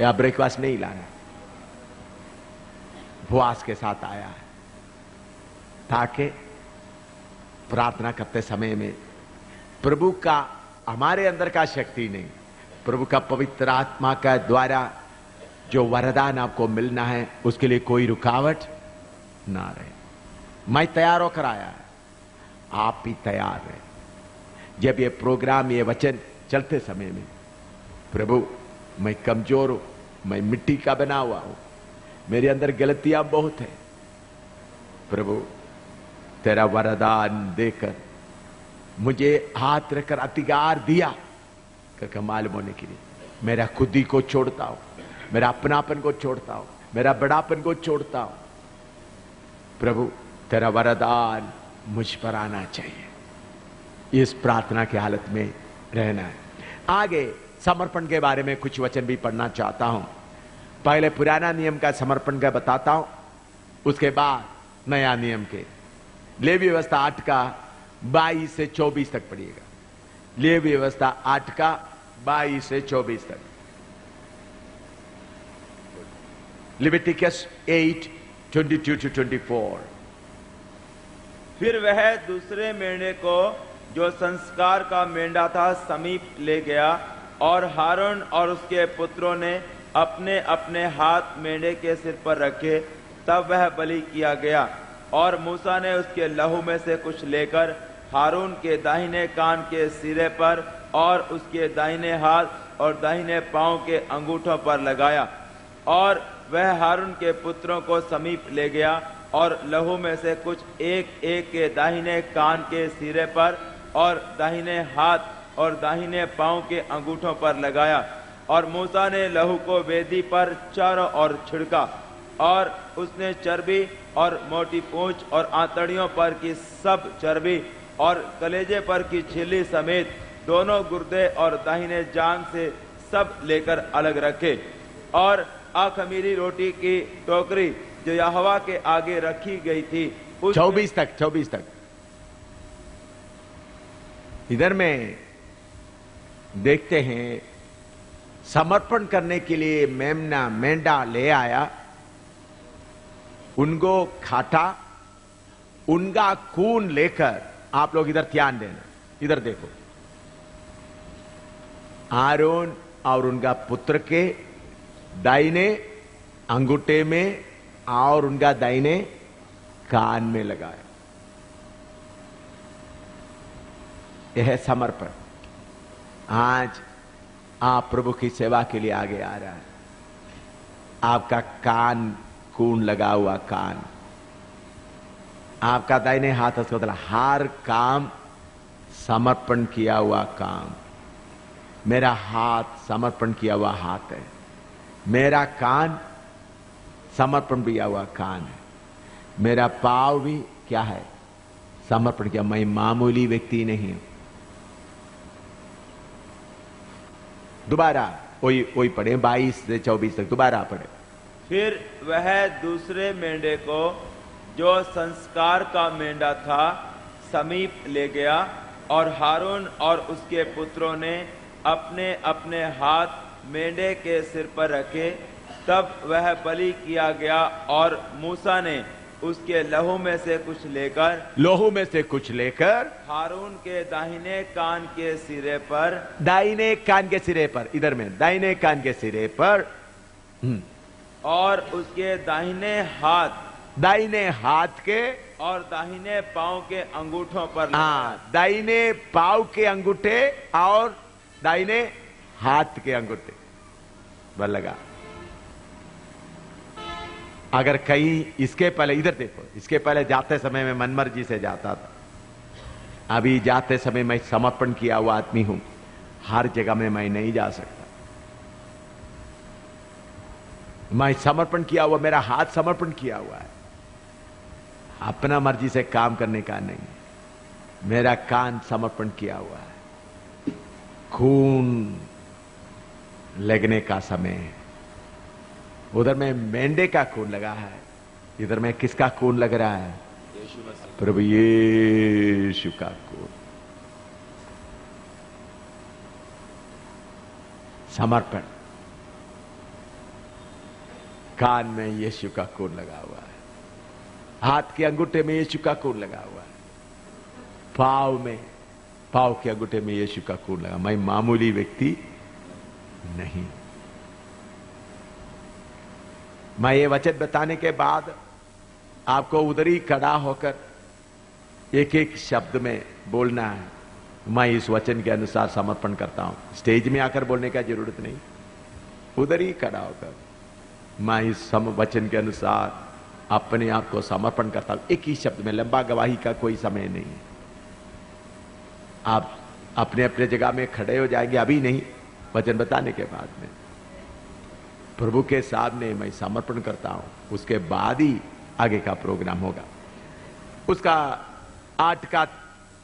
या ब्रेकफास्ट नहीं लाना, उपवास के साथ आया है ताकि प्रार्थना करते समय में प्रभु का, हमारे अंदर का शक्ति नहीं, प्रभु का पवित्र आत्मा का द्वारा जो वरदान आपको मिलना है उसके लिए कोई रुकावट ना रहे। मैं तैयार होकर आया है, आप भी तैयार रहे। जब ये प्रोग्राम, ये वचन चलते समय में, प्रभु मैं कमजोर हूं, मैं मिट्टी का बना हुआ हूं, मेरे अंदर गलतियां बहुत है, प्रभु तेरा वरदान देकर मुझे हाथ रखकर अधिकार दिया करके मालूम होने के लिए मेरा खुद ही को छोड़ता हूं, मेरा अपनापन को छोड़ता हूं, मेरा बड़ापन को छोड़ता हूं। प्रभु तेरा वरदान मुझ पर आना चाहिए। इस प्रार्थना की हालत में रहना है। आगे समर्पण के बारे में कुछ वचन भी पढ़ना चाहता हूं। पहले पुराना नियम का समर्पण का बताता हूं, उसके बाद नया नियम के। लेवी व्यवस्था 8 का 22 से 24 तक पढ़िएगा। लेवी व्यवस्था 8 का 22 से 24 तक। Leviticus 8:22-24। फिर वह दूसरे मेंढे को जो संस्कार का मेंढा था समीप ले गया, और हारून और उसके पुत्रों ने अपने अपने हाथ मेंढे के सिर पर रखे, तब वह बलि किया गया। और मूसा ने उसके लहू में से कुछ लेकर हारून के दाहिने कान के सिरे पर और उसके दाहिने हाथ और दाहिने पांव के अंगूठों पर लगाया। और वह हारून के पुत्रों को समीप ले गया और लहू में से कुछ एक एक के दाहिने कान के सिरे पर और दाहिने हाथ और दाहिने पांव के अंगूठों पर लगाया। और मूसा ने लहू को वेदी पर चारों ओर छिड़का, और उसने चर्बी और मोटी पूंछ और आंतड़ियों पर की सब चर्बी और कलेजे पर की झिल्ली समेत दोनों गुर्दे और दाहिने जांग से सब लेकर अलग रखे। और अखमीरी रोटी की टोकरी जो यहोवा के आगे रखी गई थी, 24 तक। इधर में देखते हैं समर्पण करने के लिए मेंढा ले आया, उनको काटा, उनका खून लेकर, आप लोग इधर ध्यान देना, इधर देखो, आरोन और उनका पुत्र के दाहिने अंगूठे में और उनका दाहिने कान में लगाया। यह है समर्पण। आज आप प्रभु की सेवा के लिए आगे आ रहा है, आपका कान, खून लगा हुआ कान, आपका दाहिने हाथ, उसका मतलब हर काम समर्पण किया हुआ काम। मेरा हाथ समर्पण किया हुआ हाथ है, मेरा कान समर्पण किया हुआ कान है। मेरा पाव भी क्या है, समर्पण किया। मैं मामूली व्यक्ति नहीं हूं। दोबारा वही पढ़े 22 से 24 तक, दोबारा पढ़े। फिर वह दूसरे मेंढे को, जो संस्कार का मेंढा था, समीप ले गया, और हारून और उसके पुत्रों ने अपने अपने हाथ मेंढे के सिर पर रखे। तब वह बलि किया गया, और मूसा ने उसके लहू में से कुछ लेकर हारून के दाहिने कान के सिरे पर, इधर में दाहिने कान के सिरे पर, और उसके दाहिने हाथ के और दाहिने पांव के अंगूठों पर लगाया। दाहिने पांव के अंगूठे और दाहिने हाथ के अंगूठे पर लगा। अगर कहीं इसके पहले, इधर देखो, इसके पहले जाते समय मैं मनमर्जी से जाता था, अभी जाते समय मैं समर्पण किया हुआ आदमी हूं। हर जगह में मैं नहीं जा सकता। मैं समर्पण किया हुआ, मेरा हाथ समर्पण किया हुआ है, अपना मर्जी से काम करने का नहीं। मेरा कान समर्पण किया हुआ है। खून लगने का समय है। उधर में मेंढे का खून लगा है, इधर में किसका खून लग रहा है? प्रभु यीशु का खून। समर्पण। कान में यीशु का खून लगा हुआ है, हाथ के अंगूठे में यीशु का खून लगा हुआ है, पाव के अंगूठे में यीशु का खून लगा। मैं मामूली व्यक्ति नहीं। मैं ये वचन बताने के बाद आपको उधर ही खड़ा होकर एक एक शब्द में बोलना है। मैं इस वचन के अनुसार समर्पण करता हूं। स्टेज में आकर बोलने का जरूरत नहीं, उधर ही खड़ा होकर मैं इस वचन के अनुसार अपने आप को समर्पण करता हूं। एक ही शब्द में, लंबा गवाही का कोई समय नहीं। आप अपने अपने जगह में खड़े हो जाएंगे, अभी नहीं, वचन बताने के बाद में। प्रभु के सामने मैं समर्पण करता हूं, उसके बाद ही आगे का प्रोग्राम होगा। उसका 8 का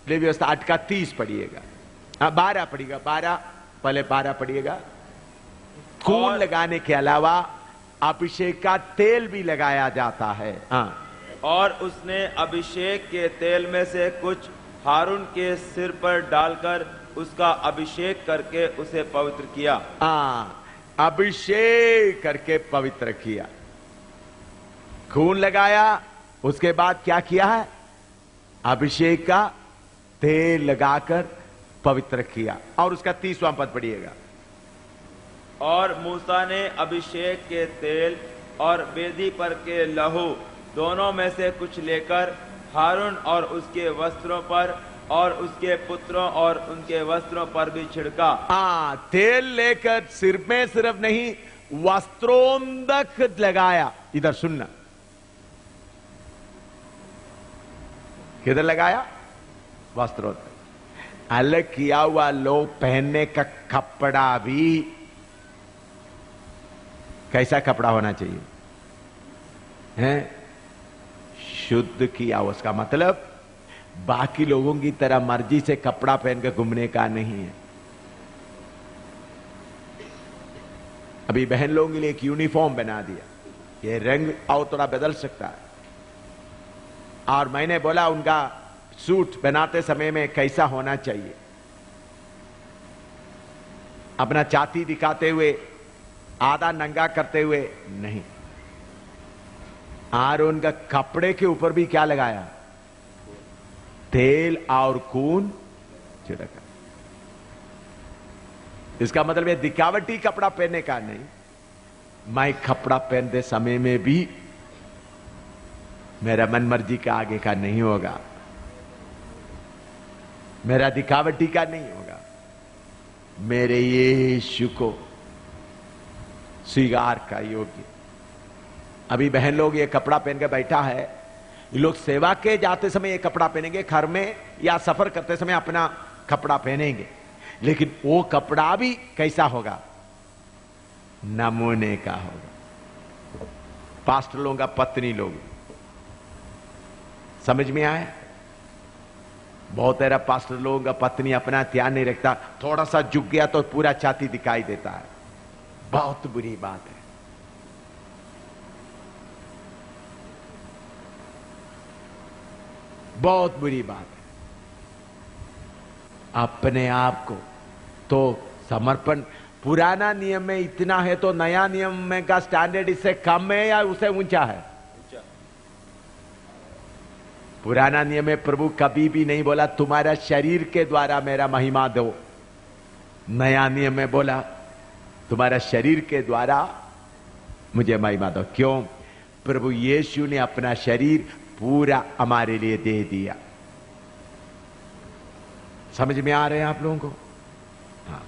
व्यवस्था 8 का 30 पढ़िएगा, 12 पढ़िएगा, 12 पहले 12 पढ़िएगा। खून लगाने के अलावा अभिषेक का तेल भी लगाया जाता है। और उसने अभिषेक के तेल में से कुछ हारून के सिर पर डालकर उसका अभिषेक करके उसे पवित्र किया। अभिषेक करके पवित्र किया। खून लगाया, उसके बाद क्या किया है? अभिषेक का तेल लगाकर पवित्र किया। और उसका 30वां पद पढ़िएगा। और मूसा ने अभिषेक के तेल और वेदी पर के लहू दोनों में से कुछ लेकर हारून और उसके वस्त्रों पर और उसके पुत्रों और उनके वस्त्रों पर भी छिड़का। तेल लेकर सिर में सिर्फ नहीं, वस्त्रों तक लगाया। इधर सुनना, किधर लगाया? वस्त्रों तक। अलग किया हुआ लोग पहनने का कपड़ा भी कैसा कपड़ा होना चाहिए? हैं? शुद्ध किया। उसका मतलब बाकी लोगों की तरह मर्जी से कपड़ा पहन के घूमने का नहीं है। अभी बहन लोगों के लिए एक यूनिफॉर्म बना दिया, ये रंग और थोड़ा बदल सकता है। और मैंने बोला उनका सूट बनाते समय में कैसा होना चाहिए, अपना छाती दिखाते हुए, आधा नंगा करते हुए नहीं। और उनका कपड़े के ऊपर भी क्या लगाया? तेल और खून छिड़का। इसका मतलब ये दिखावटी कपड़ा पहनने का नहीं। मैं कपड़ा पहनते समय में भी मेरा मन मर्जी का आगे का नहीं होगा, मेरा दिखावटी का नहीं होगा। मेरे यीशु को स्वीकार का योग्य। अभी बहन लोग ये कपड़ा पहन के बैठा है, ये लोग सेवा के जाते समय ये कपड़ा पहनेंगे, घर में या सफर करते समय अपना कपड़ा पहनेंगे, लेकिन वो कपड़ा भी कैसा होगा? नमूने का होगा। पास्टर लोगों का पत्नी लोग समझ में आया? बहुत सारा पास्टर लोगों का पत्नी अपना ध्यान नहीं रखता, थोड़ा सा झुक गया तो पूरा छाती दिखाई देता है। बहुत बुरी बात है। बहुत बुरी बात है। अपने आप को तो समर्पण, पुराना नियम में इतना है तो नया नियम में का स्टैंडर्ड इससे कम है या उससे ऊंचा है? पुराना नियम में प्रभु कभी भी नहीं बोला तुम्हारा शरीर के द्वारा मेरा महिमा दो। नया नियम में बोला तुम्हारा शरीर के द्वारा मुझे महिमा दो। क्यों? प्रभु यीशु ने अपना शरीर पूरा हमारे लिए दे दिया। समझ में आ रहे हैं आप लोगों को? हाँ।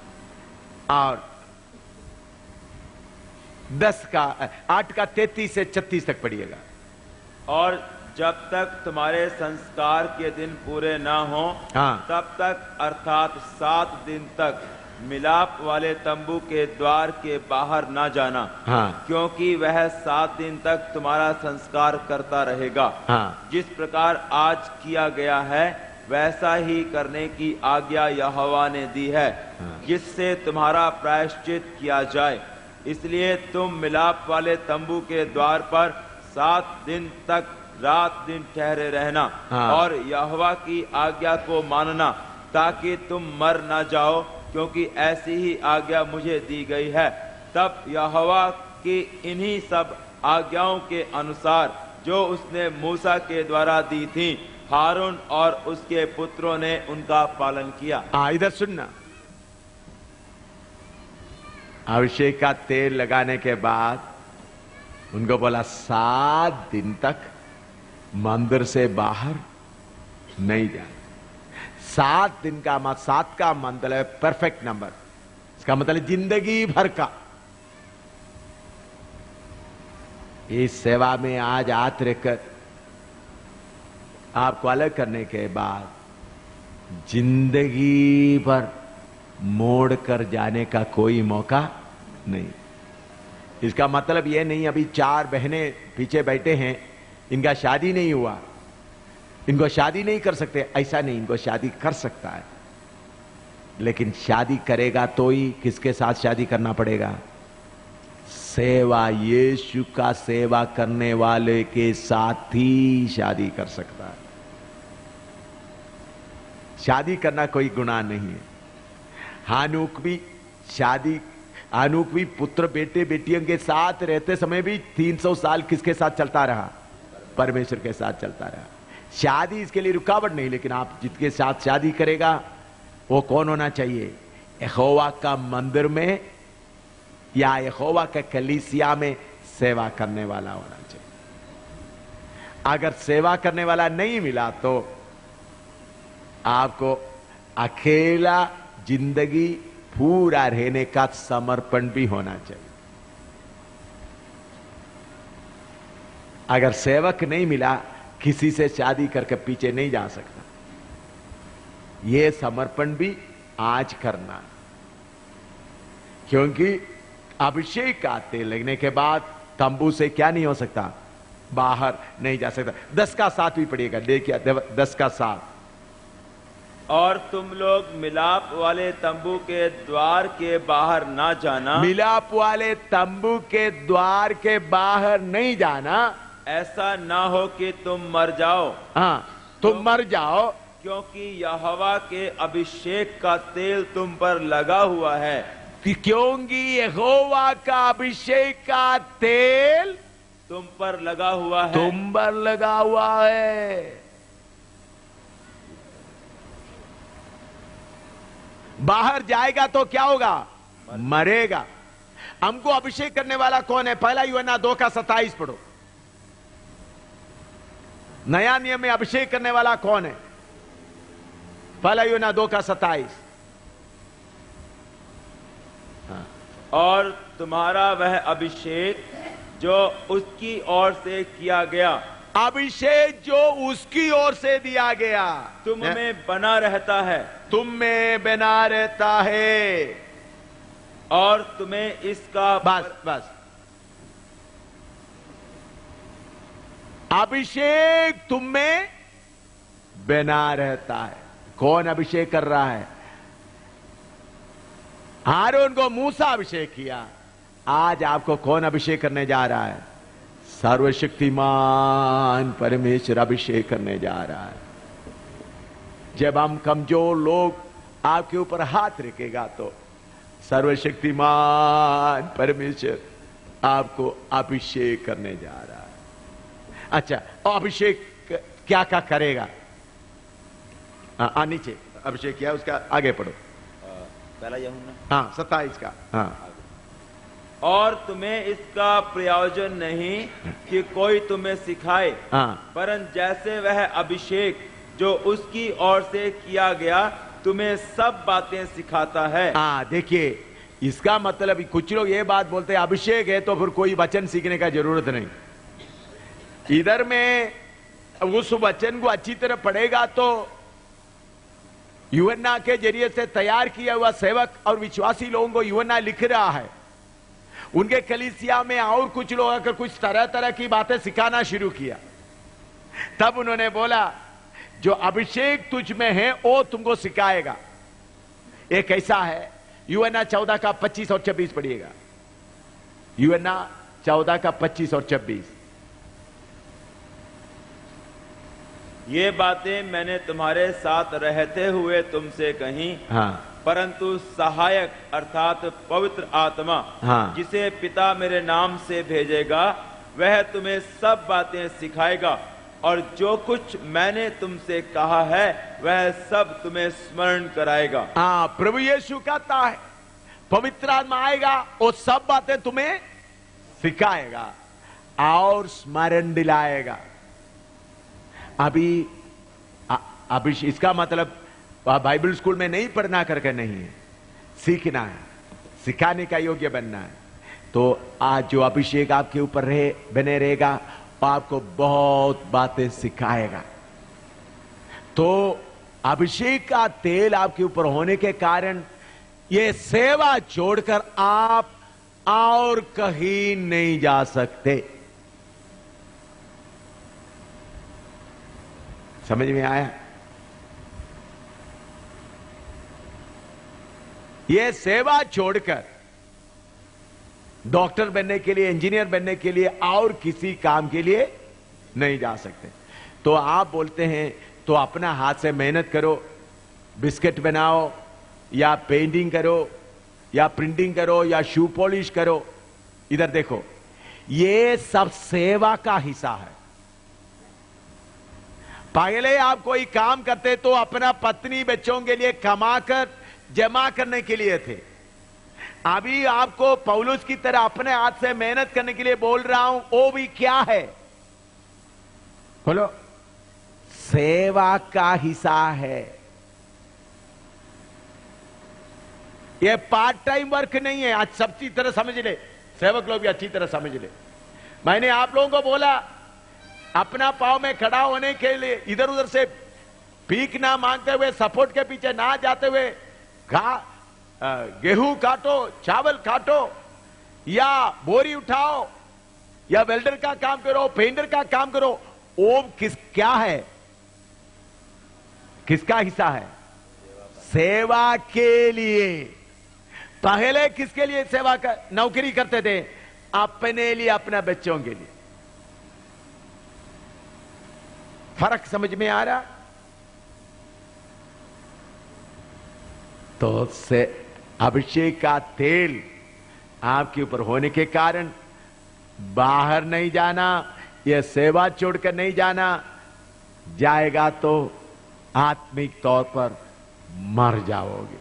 और 8 का 33 से 36 तक पढ़िएगा। और जब तक तुम्हारे संस्कार के दिन पूरे ना हो, हाँ। तब तक अर्थात 7 दिन तक मिलाप वाले तंबू के द्वार के बाहर ना जाना। हाँ। क्योंकि वह 7 दिन तक तुम्हारा संस्कार करता रहेगा। हाँ। जिस प्रकार आज किया गया है वैसा ही करने की आज्ञा यहोवा ने दी है, जिससे तुम्हारा प्रायश्चित किया जाए। इसलिए तुम मिलाप वाले तंबू के द्वार पर 7 दिन तक रात दिन ठहरे रहना। हाँ। और यहोवा की आज्ञा को मानना, ताकि तुम मर ना जाओ, क्योंकि ऐसी ही आज्ञा मुझे दी गई है। तब यहोवा की इन्हीं सब आज्ञाओं के अनुसार जो उसने मूसा के द्वारा दी थी, हारून और उसके पुत्रों ने उनका पालन किया। इधर सुनना। अभिषेक का तेल लगाने के बाद उनको बोला 7 दिन तक मंदिर से बाहर नहीं जाना। 7 दिन का 7 का मतलब है परफेक्ट नंबर। इसका मतलब जिंदगी भर का। इस सेवा में आज हाथ रखकर आपको अलग करने के बाद जिंदगी भर मोड़ कर जाने का कोई मौका नहीं। इसका मतलब यह नहीं अभी 4 बहनें पीछे बैठे हैं, इनका शादी नहीं हुआ, इनको शादी नहीं कर सकते, ऐसा नहीं। इनको शादी कर सकता है, लेकिन शादी करेगा तो ही किसके साथ शादी करना पड़ेगा? सेवा, यीशु का सेवा करने वाले के साथ ही शादी कर सकता है। शादी करना कोई गुनाह नहीं है। हानूक भी पुत्र बेटे बेटियों के साथ रहते समय भी 300 साल किसके साथ चलता रहा? परमेश्वर के साथ चलता रहा। शादी इसके लिए रुकावट नहीं, लेकिन आप जिसके साथ शादी करेगा वो कौन होना चाहिए? यहोवा का मंदिर में या यहोवा के कलीसिया में सेवा करने वाला होना चाहिए। अगर सेवा करने वाला नहीं मिला तो आपको अकेला जिंदगी पूरा रहने का समर्पण भी होना चाहिए। अगर सेवक नहीं मिला, किसी से शादी करके पीछे नहीं जा सकता। यह समर्पण भी आज करना, क्योंकि अभिषेक का तेल लगने के बाद तंबू से क्या नहीं हो सकता? बाहर नहीं जा सकता। 10 का 7 भी पढ़िएगा, देखिए 10 का 7। और तुम लोग मिलाप वाले तंबू के द्वार के बाहर ना जाना। मिलाप वाले तंबू के द्वार के बाहर नहीं जाना। ऐसा ना हो कि तुम मर जाओ। हाँ, तुम मर जाओ, क्योंकि यहोवा के अभिषेक का तेल तुम पर लगा हुआ है। क्योंकि यहोवा का अभिषेक का तेल तुम पर लगा हुआ है। तुम पर लगा हुआ है। बाहर जाएगा तो क्या होगा? मरेगा। हमको अभिषेक करने वाला कौन है? पहला यूहन्ना 2 का 27 पढ़ो। नया नियम में अभिषेक करने वाला कौन है? पहला यूहन्ना 2 का 27। और तुम्हारा वह अभिषेक जो उसकी ओर से किया गया, अभिषेक जो उसकी ओर से दिया गया, तुम में बना रहता है। तुम में बना रहता है, और तुम्हें इसका बस अभिषेक तुम में बना रहता है। कौन अभिषेक कर रहा है? हारून को मूसा अभिषेक किया, आज आपको कौन अभिषेक करने जा रहा है? सर्वशक्तिमान परमेश्वर अभिषेक करने जा रहा है। जब हम कमजोर लोग आपके ऊपर हाथ रखेगा तो सर्वशक्तिमान परमेश्वर आपको अभिषेक करने जा रहा है। अच्छा, अभिषेक क्या क्या करेगा? नीचे अभिषेक किया, उसका आगे पढ़ो। पहला यूहन्ना हाँ 27 का। हाँ, और तुम्हें इसका प्रयोजन नहीं कि कोई तुम्हें सिखाए, हाँ, परंतु जैसे वह अभिषेक जो उसकी ओर से किया गया तुम्हें सब बातें सिखाता है। हाँ, देखिए इसका मतलब कुछ लोग ये बात बोलते हैं अभिषेक है तो फिर कोई वचन सीखने का जरूरत नहीं। इधर में उस वचन को अच्छी तरह पढ़ेगा तो यूहन्ना के जरिए से तैयार किया हुआ सेवक और विश्वासी लोगों को यूहन्ना लिख रहा है। उनके कलीसिया में और कुछ लोग आकर कुछ तरह तरह की बातें सिखाना शुरू किया। तब उन्होंने बोला जो अभिषेक तुझ में है वो तुमको सिखाएगा। ये कैसा है? यूहन्ना 14 का 25 और 26 पढ़िएगा। यूहन्ना 14 का 25 और 26। ये बातें मैंने तुम्हारे साथ रहते हुए तुमसे कही, हाँ, परंतु सहायक अर्थात पवित्र आत्मा, हाँ, जिसे पिता मेरे नाम से भेजेगा वह तुम्हें सब बातें सिखाएगा और जो कुछ मैंने तुमसे कहा है वह सब तुम्हें स्मरण कराएगा। हाँ, प्रभु यीशु कहता है पवित्र आत्मा आएगा और सब बातें तुम्हें सिखाएगा और स्मरण दिलाएगा। अभी इसका मतलब बाइबल स्कूल में नहीं पढ़ना करके नहीं है, सीखना है, सिखाने का योग्य बनना है। तो आज जो अभिषेक आपके ऊपर बने रहेगा आपको बहुत बातें सिखाएगा। तो अभिषेक का तेल आपके ऊपर होने के कारण ये सेवा छोड़कर आप और कहीं नहीं जा सकते। समझ में आया? ये सेवा छोड़कर डॉक्टर बनने के लिए, इंजीनियर बनने के लिए और किसी काम के लिए नहीं जा सकते। तो आप बोलते हैं तो अपना हाथ से मेहनत करो, बिस्किट बनाओ या पेंटिंग करो या प्रिंटिंग करो या शू पॉलिश करो। इधर देखो, ये सब सेवा का हिस्सा है। पहले आप कोई काम करते तो अपना पत्नी बच्चों के लिए कमाकर जमा करने के लिए थे। अभी आपको पौलुस की तरह अपने हाथ से मेहनत करने के लिए बोल रहा हूं। वो भी क्या है? बोलो, सेवा का हिस्सा है। ये पार्ट टाइम वर्क नहीं है। आज सब अच्छी तरह समझ ले, सेवक लोग भी अच्छी तरह समझ ले। मैंने आप लोगों को बोला अपना पांव में खड़ा होने के लिए इधर उधर से भीख ना मांगते हुए, सपोर्ट के पीछे ना जाते हुए गेहूं काटो, चावल काटो या बोरी उठाओ या वेल्डर का काम करो, पेंटर का काम करो। वो क्या है? किसका हिस्सा है? सेवा के लिए। पहले किसके लिए सेवा नौकरी करते थे? अपने लिए, अपने बच्चों के लिए। फर्क समझ में आ रहा? तो से अभिषेक का तेल आपके ऊपर होने के कारण बाहर नहीं जाना, यह सेवा छोड़कर नहीं जाना। जाएगा तो आत्मिक तौर पर मर जाओगे।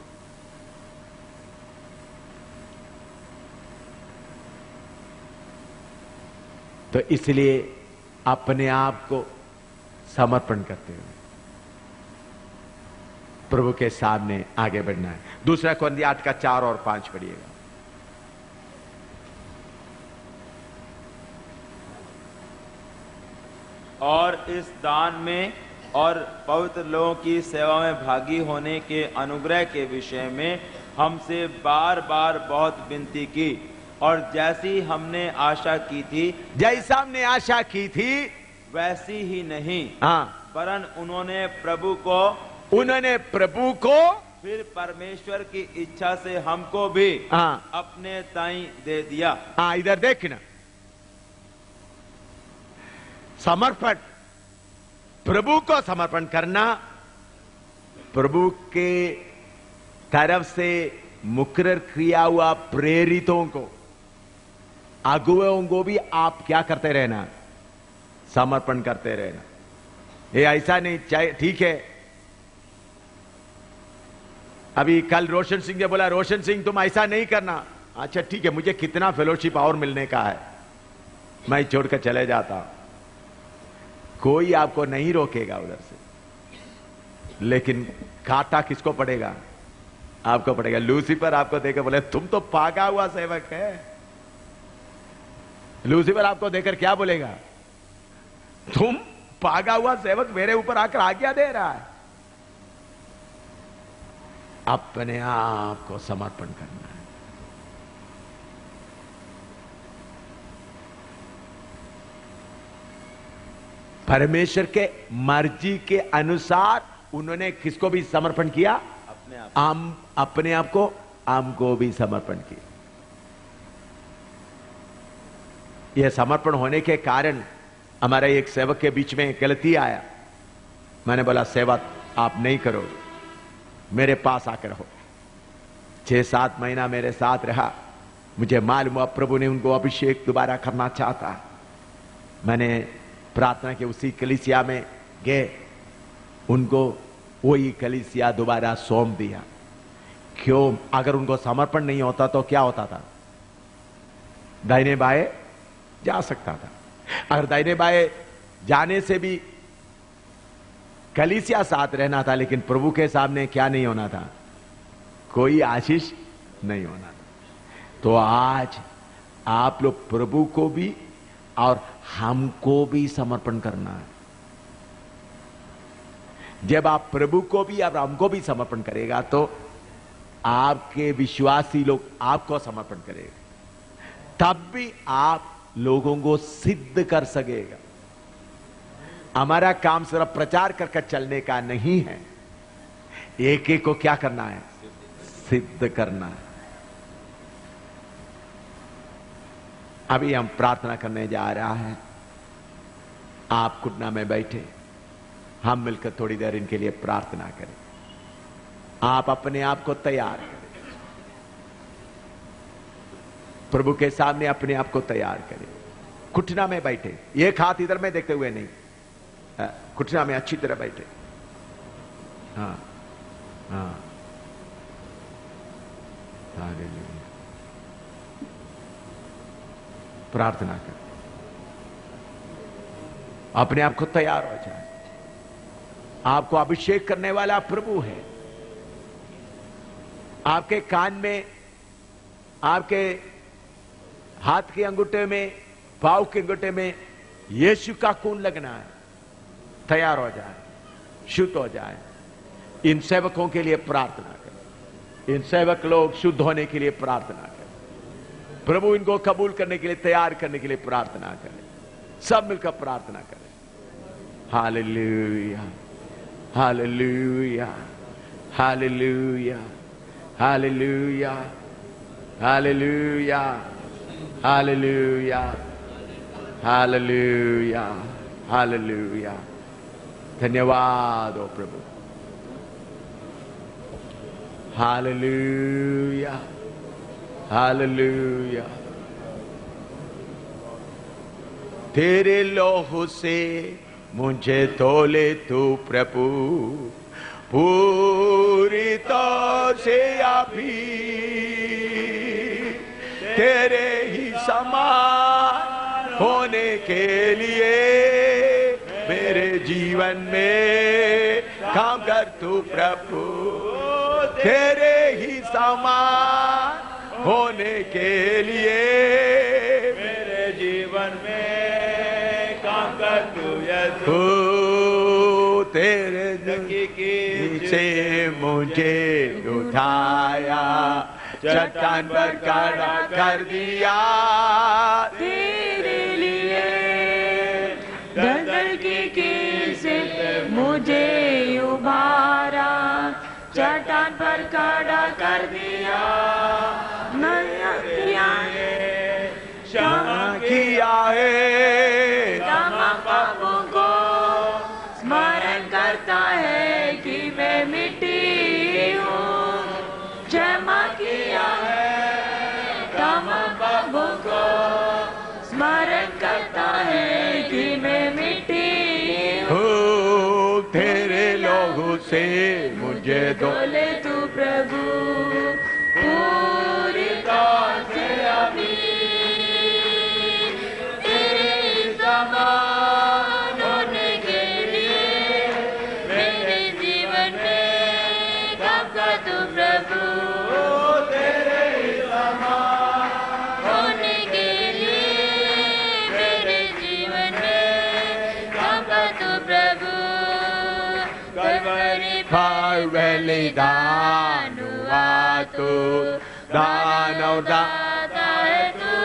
तो इसलिए अपने आप को समर्पण करते हुए प्रभु के सामने आगे बढ़ना है। दूसरा कोरिन्थियों 8 का 4 और 5 पढ़िएगा। और इस दान में और पवित्र लोगों की सेवा में भागी होने के अनुग्रह के विषय में हमसे बार बार बहुत विनती की, और जैसी हमने आशा की थी, जैसा हमने आशा की थी वैसी ही नहीं, हाँ, वरन उन्होंने प्रभु को, फिर परमेश्वर की इच्छा से हमको भी अपने ताई दे दिया। इधर देखना, समर्पण, प्रभु को समर्पण करना, प्रभु के तरफ से मुकर्रर किया हुआ प्रेरितों को, अगुवों को भी आप क्या करते रहना, समर्पण करते रहना। ये ऐसा नहीं चाहिए, ठीक है। अभी कल रोशन सिंह ने बोला, रोशन सिंह तुम ऐसा नहीं करना। अच्छा ठीक है, मुझे कितना फेलोशिप और मिलने का है, मैं छोड़कर चले जाता हूं, कोई आपको नहीं रोकेगा उधर से। लेकिन कांटा किसको पड़ेगा, आपको पड़ेगा। लूसीफर आपको देकर बोले तुम तो पागा हुआ सेवक है। लूसीफर आपको देकर क्या बोलेगा, तुम पागा हुआ सेवक मेरे ऊपर आकर आज्ञा दे रहा है। अपने आप को समर्पण करना है। परमेश्वर के मर्जी के अनुसार उन्होंने किसको भी समर्पण किया, अपने आप को, हमको भी समर्पण किया। यह समर्पण होने के कारण हमारे एक सेवक के बीच में गलती आया। मैंने बोला सेवक आप नहीं करो, मेरे पास आकर हो। 6-7 महीना मेरे साथ रहा, मुझे मालूम हुआ प्रभु ने उनको अभिषेक दोबारा करना चाहता। मैंने प्रार्थना की, उसी कलीसिया में गए, उनको वही कलीसिया दोबारा सौंप दिया। क्यों, अगर उनको समर्पण नहीं होता तो क्या होता था, दाहिने बाएं जा सकता था। अगर दाहिने बाएं जाने से भी कलीसिया साथ रहना था, लेकिन प्रभु के सामने क्या नहीं होना था, कोई आशीष नहीं होना था। तो आज आप लोग प्रभु को भी और हमको भी समर्पण करना है। जब आप प्रभु को भी और हमको भी समर्पण करेगा तो आपके विश्वासी लोग आपको समर्पण करेगा, तब भी आप लोगों को सिद्ध कर सकेगा। हमारा काम सिर्फ प्रचार करके चलने का नहीं है, एक एक को क्या करना है, सिद्ध करना है। अभी हम प्रार्थना करने जा रहा है, आप घुटना में बैठे, हम मिलकर थोड़ी देर इनके लिए प्रार्थना करें। आप अपने आप को तैयार करें, प्रभु के सामने अपने आप को तैयार करें। घुटना में बैठे, एक हाथ इधर में देखते हुए नहीं, घुटना में अच्छी तरह बैठे। हाँ हाँ, हालेलुया। प्रार्थना करें, अपने आप को तैयार हो जाए। आपको अभिषेक करने वाला प्रभु है। आपके कान में, आपके हाथ के अंगूठे में, पांव के अंगूठे में यीशु का खून लगना है। तैयार हो जाए, शुद्ध हो जाए। इन सेवकों के लिए प्रार्थना करें, इन सेवक लोग शुद्ध होने के लिए प्रार्थना करें, प्रभु इनको कबूल करने के लिए, तैयार करने के लिए प्रार्थना करें। सब मिलकर प्रार्थना करें। Hallelujah, hallelujah, hallelujah, hallelujah, hallelujah, hallelujah, hallelujah, hallelujah. धन्यवाद हो प्रभु। Hallelujah, hallelujah. तेरे लौह से मुझे तोले तू प्रभु, पूरी तौर से अभी तेरे ही समान होने के लिए मेरे जीवन में काम कर तू प्रभु। तेरे ही समान होने के लिए मेरे जीवन में काम कर तू यीशु। तेरे की से मुझे उठाया, चट्टान पर खड़ा कर दिया। तेरे लिए दलदल की कील से मुझे उभारा, चट्टान पर खड़ा कर दिया। नया किया क्षमा किया है, तमाम पापों को स्मरण करता है कि मैं मिट्टी हूँ। क्षमा किया है, तमाम पापों को स्मरण करता है कि मैं मिट्टी हूँ। हो तेरे लोगों से मुझे दो बोले तू प्रभु पूरी तौर से अभी तेरे समान होने के लिए मेरे जीवन में काम कर तू प्रभु। तेरे समान होने के लिए मेरे जीवन में काम कर तू प्रभु। कलवरी पर बलिदान हुआ तू, दान और दाता है तू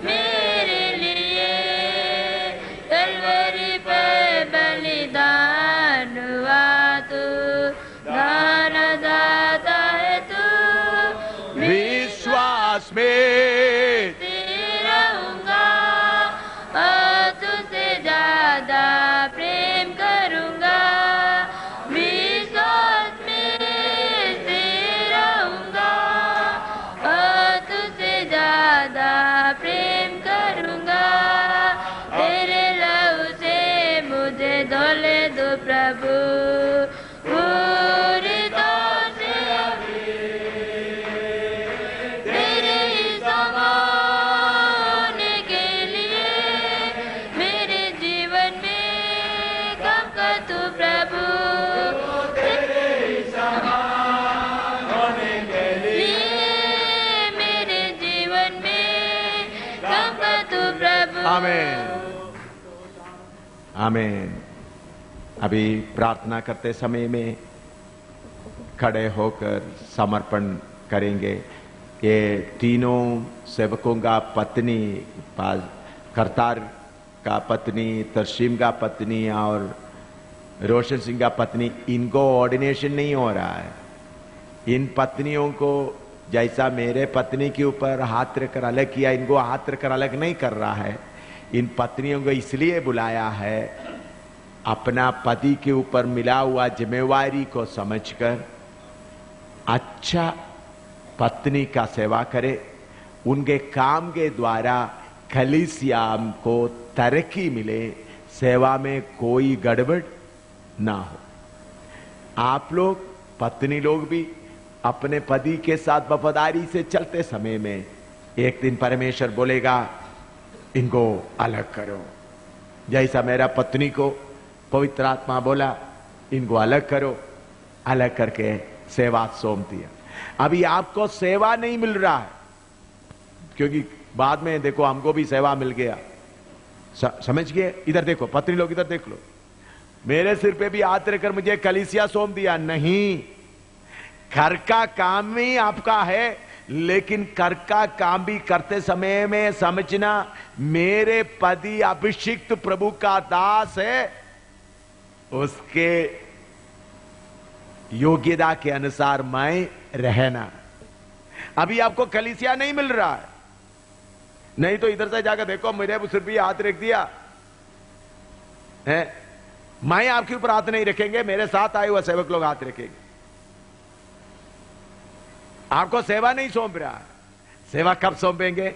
मेरे लिए। कलवरी पर बलिदान हुआ तू, दान दाता है तू। विश्वास में रहूंगा और तुझसे ज्यादा प्रेम करूंगा। विश्वास में स्थिर रहूंगा और तुझसे ज्यादा प्रेम करूंगा। तेरे लहू से मुझे धोले दो प्रभु पूरी तौर से अभी तेरे ही समान होने के लिए मेरे जीवन में काम कर तू प्रभु। तेरे ही समान होने के लिए मेरे जीवन में काम कर तू प्रभु। आमीन, आमीन। अभी प्रार्थना करते समय में खड़े होकर समर्पण करेंगे। ये तीनों सेवकों का पत्नी, करतार का पत्नी, तरशीम का पत्नी और रोशन सिंह का पत्नी, इनको ऑर्डिनेशन नहीं हो रहा है। इन पत्नियों को जैसा मेरे पत्नी के ऊपर हाथ रखकर अलग किया, इनको हाथ रखकर अलग नहीं कर रहा है। इन पत्नियों को इसलिए बुलाया है अपना पति के ऊपर मिला हुआ जिम्मेवारी को समझकर अच्छा पत्नी का सेवा करे, उनके काम के द्वारा कलीसिया को तरक्की मिले, सेवा में कोई गड़बड़ ना हो। आप लोग पत्नी लोग भी अपने पति के साथ वफादारी से चलते समय में एक दिन परमेश्वर बोलेगा इनको अलग करो। जैसा मेरा पत्नी को पवित्र आत्मा बोला इनको अलग करो, अलग करके सेवा सौंप दिया। अभी आपको सेवा नहीं मिल रहा है, क्योंकि बाद में देखो हमको भी सेवा मिल गया। समझ गए? इधर देखो पत्नी लोग, इधर देख लो, मेरे सिर पे भी हाथ रखकर मुझे कलीसिया सौंप दिया। नहीं, घर का काम ही आपका है, लेकिन घर का काम भी करते समय में समझना मेरे पति अभिषिक्त प्रभु का दास है, उसके योग्यता के अनुसार मैं रहना। अभी आपको कलीसिया नहीं मिल रहा है, नहीं तो इधर से जाकर देखो मेरे सिर भी हाथ रख दिया है। मैं आपके ऊपर हाथ नहीं रखेंगे, मेरे साथ आए हुए सेवक लोग हाथ रखेंगे। आपको सेवा नहीं सौंप रहा है, सेवा कब सौंपेंगे?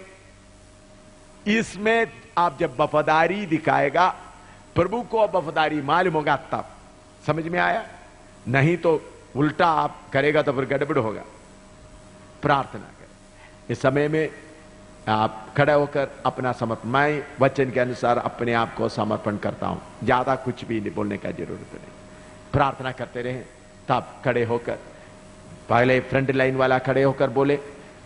इसमें आप जब वफादारी दिखाएगा, प्रभु को वफादारी मालूम होगा तब समझ में आया। नहीं तो उल्टा आप करेगा तो फिर गड़बड़ होगा। प्रार्थना करें इस समय में, आप खड़े होकर अपना समर्पण, मैं वचन के अनुसार अपने आप को समर्पण करता हूं, ज्यादा कुछ भी बोलने का जरूरत नहीं। प्रार्थना करते रहे, तब खड़े होकर पहले फ्रंट लाइन वाला खड़े होकर बोले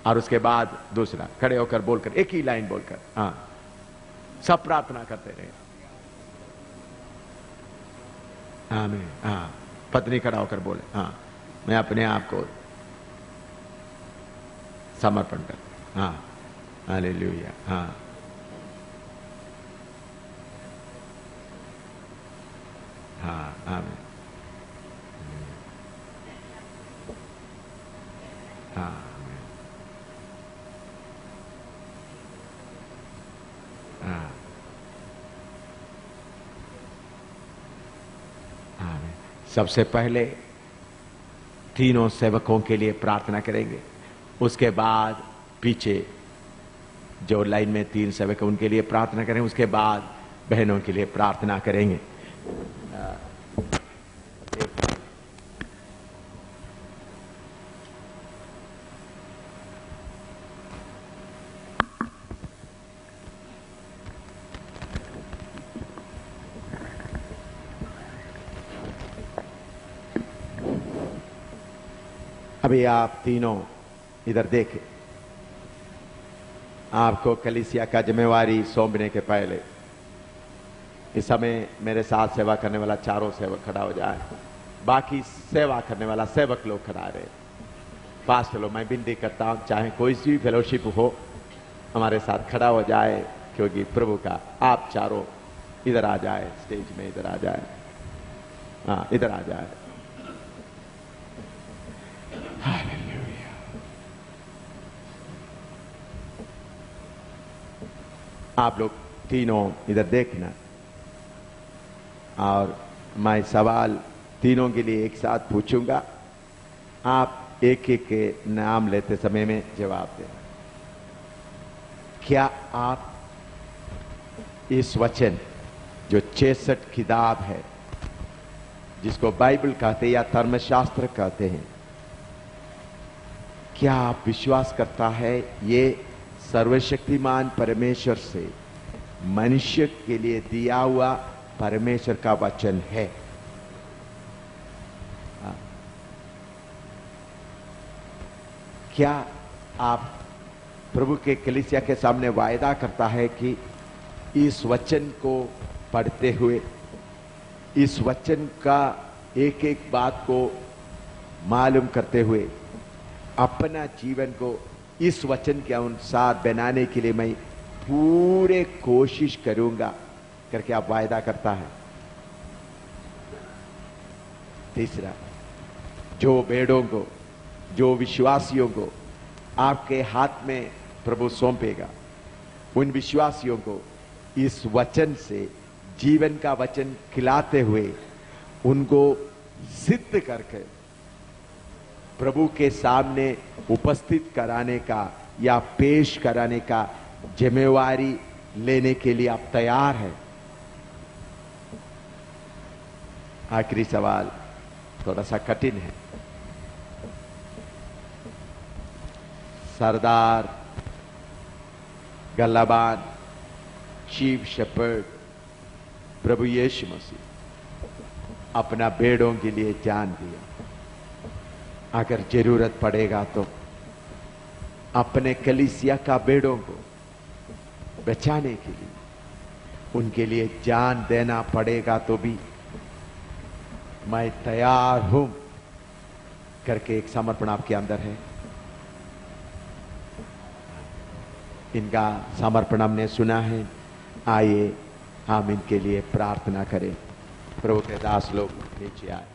और उसके बाद दूसरा खड़े होकर बोलकर, एक ही लाइन बोलकर, हाँ सब प्रार्थना करते रहे। आमीन। हाँ, पत्नी खड़ा होकर बोले, हाँ मैं अपने आप को समर्पण करता। हाँ, हालेलुया। हाँ, हाँ, आमीन। हाँ, आमीन। हाँ, आमीन। सबसे पहले तीनों सेवकों के लिए प्रार्थना करेंगे, उसके बाद पीछे जो लाइन में 3 सेवक हैं उनके लिए प्रार्थना करेंगे, उसके बाद बहनों के लिए प्रार्थना करेंगे। अभी आप तीनों इधर देखें, आपको कलीसिया का जिम्मेवारी सौंपने के पहले इस समय मेरे साथ सेवा करने वाला चारों सेवक खड़ा हो जाए, बाकी सेवा करने वाला सेवक लोग खड़ा रहे। पास्टर लोग, मैं विनती करता हूं चाहे कोई सी भी फेलोशिप हो हमारे साथ खड़ा हो जाए, क्योंकि प्रभु का आप चारों इधर आ जाए, स्टेज में इधर आ जाए। हाँ, इधर आ जाए। आप लोग तीनों इधर देखना, और मैं सवाल तीनों के लिए एक साथ पूछूंगा, आप एक एक के नाम लेते समय में जवाब देना। क्या आप इस वचन जो 66 किताब है, जिसको बाइबल कहते हैं या धर्मशास्त्र कहते हैं, क्या आप विश्वास करता है ये सर्वशक्तिमान परमेश्वर से मनुष्य के लिए दिया हुआ परमेश्वर का वचन है? क्या आप प्रभु के कलीसिया के सामने वायदा करता है कि इस वचन को पढ़ते हुए, इस वचन का एक एक बात को मालूम करते हुए अपना जीवन को इस वचन के अनुसार बनाने के लिए मैं पूरे कोशिश करूंगा करके आप वायदा करता है? तीसरा, जो भेड़ों को, जो विश्वासियों को आपके हाथ में प्रभु सौंपेगा, उन विश्वासियों को इस वचन से जीवन का वचन खिलाते हुए उनको सिद्ध करके प्रभु के सामने उपस्थित कराने का या पेश कराने का जिम्मेवारी लेने के लिए आप तैयार हैं? आखिरी सवाल थोड़ा सा कठिन है। सरदार गल्लाबान चीफ शेपर्ड प्रभु यीशु मसीह अपना भेड़ों के लिए जान दिया, अगर जरूरत पड़ेगा तो अपने कलीसिया का भेड़ों को बचाने के लिए, उनके लिए जान देना पड़ेगा तो भी मैं तैयार हूं करके एक समर्पण आपके अंदर है। इनका समर्पण हमने सुना है, आइए हम इनके लिए प्रार्थना करें। प्रभु के दास लोग नीचे आए।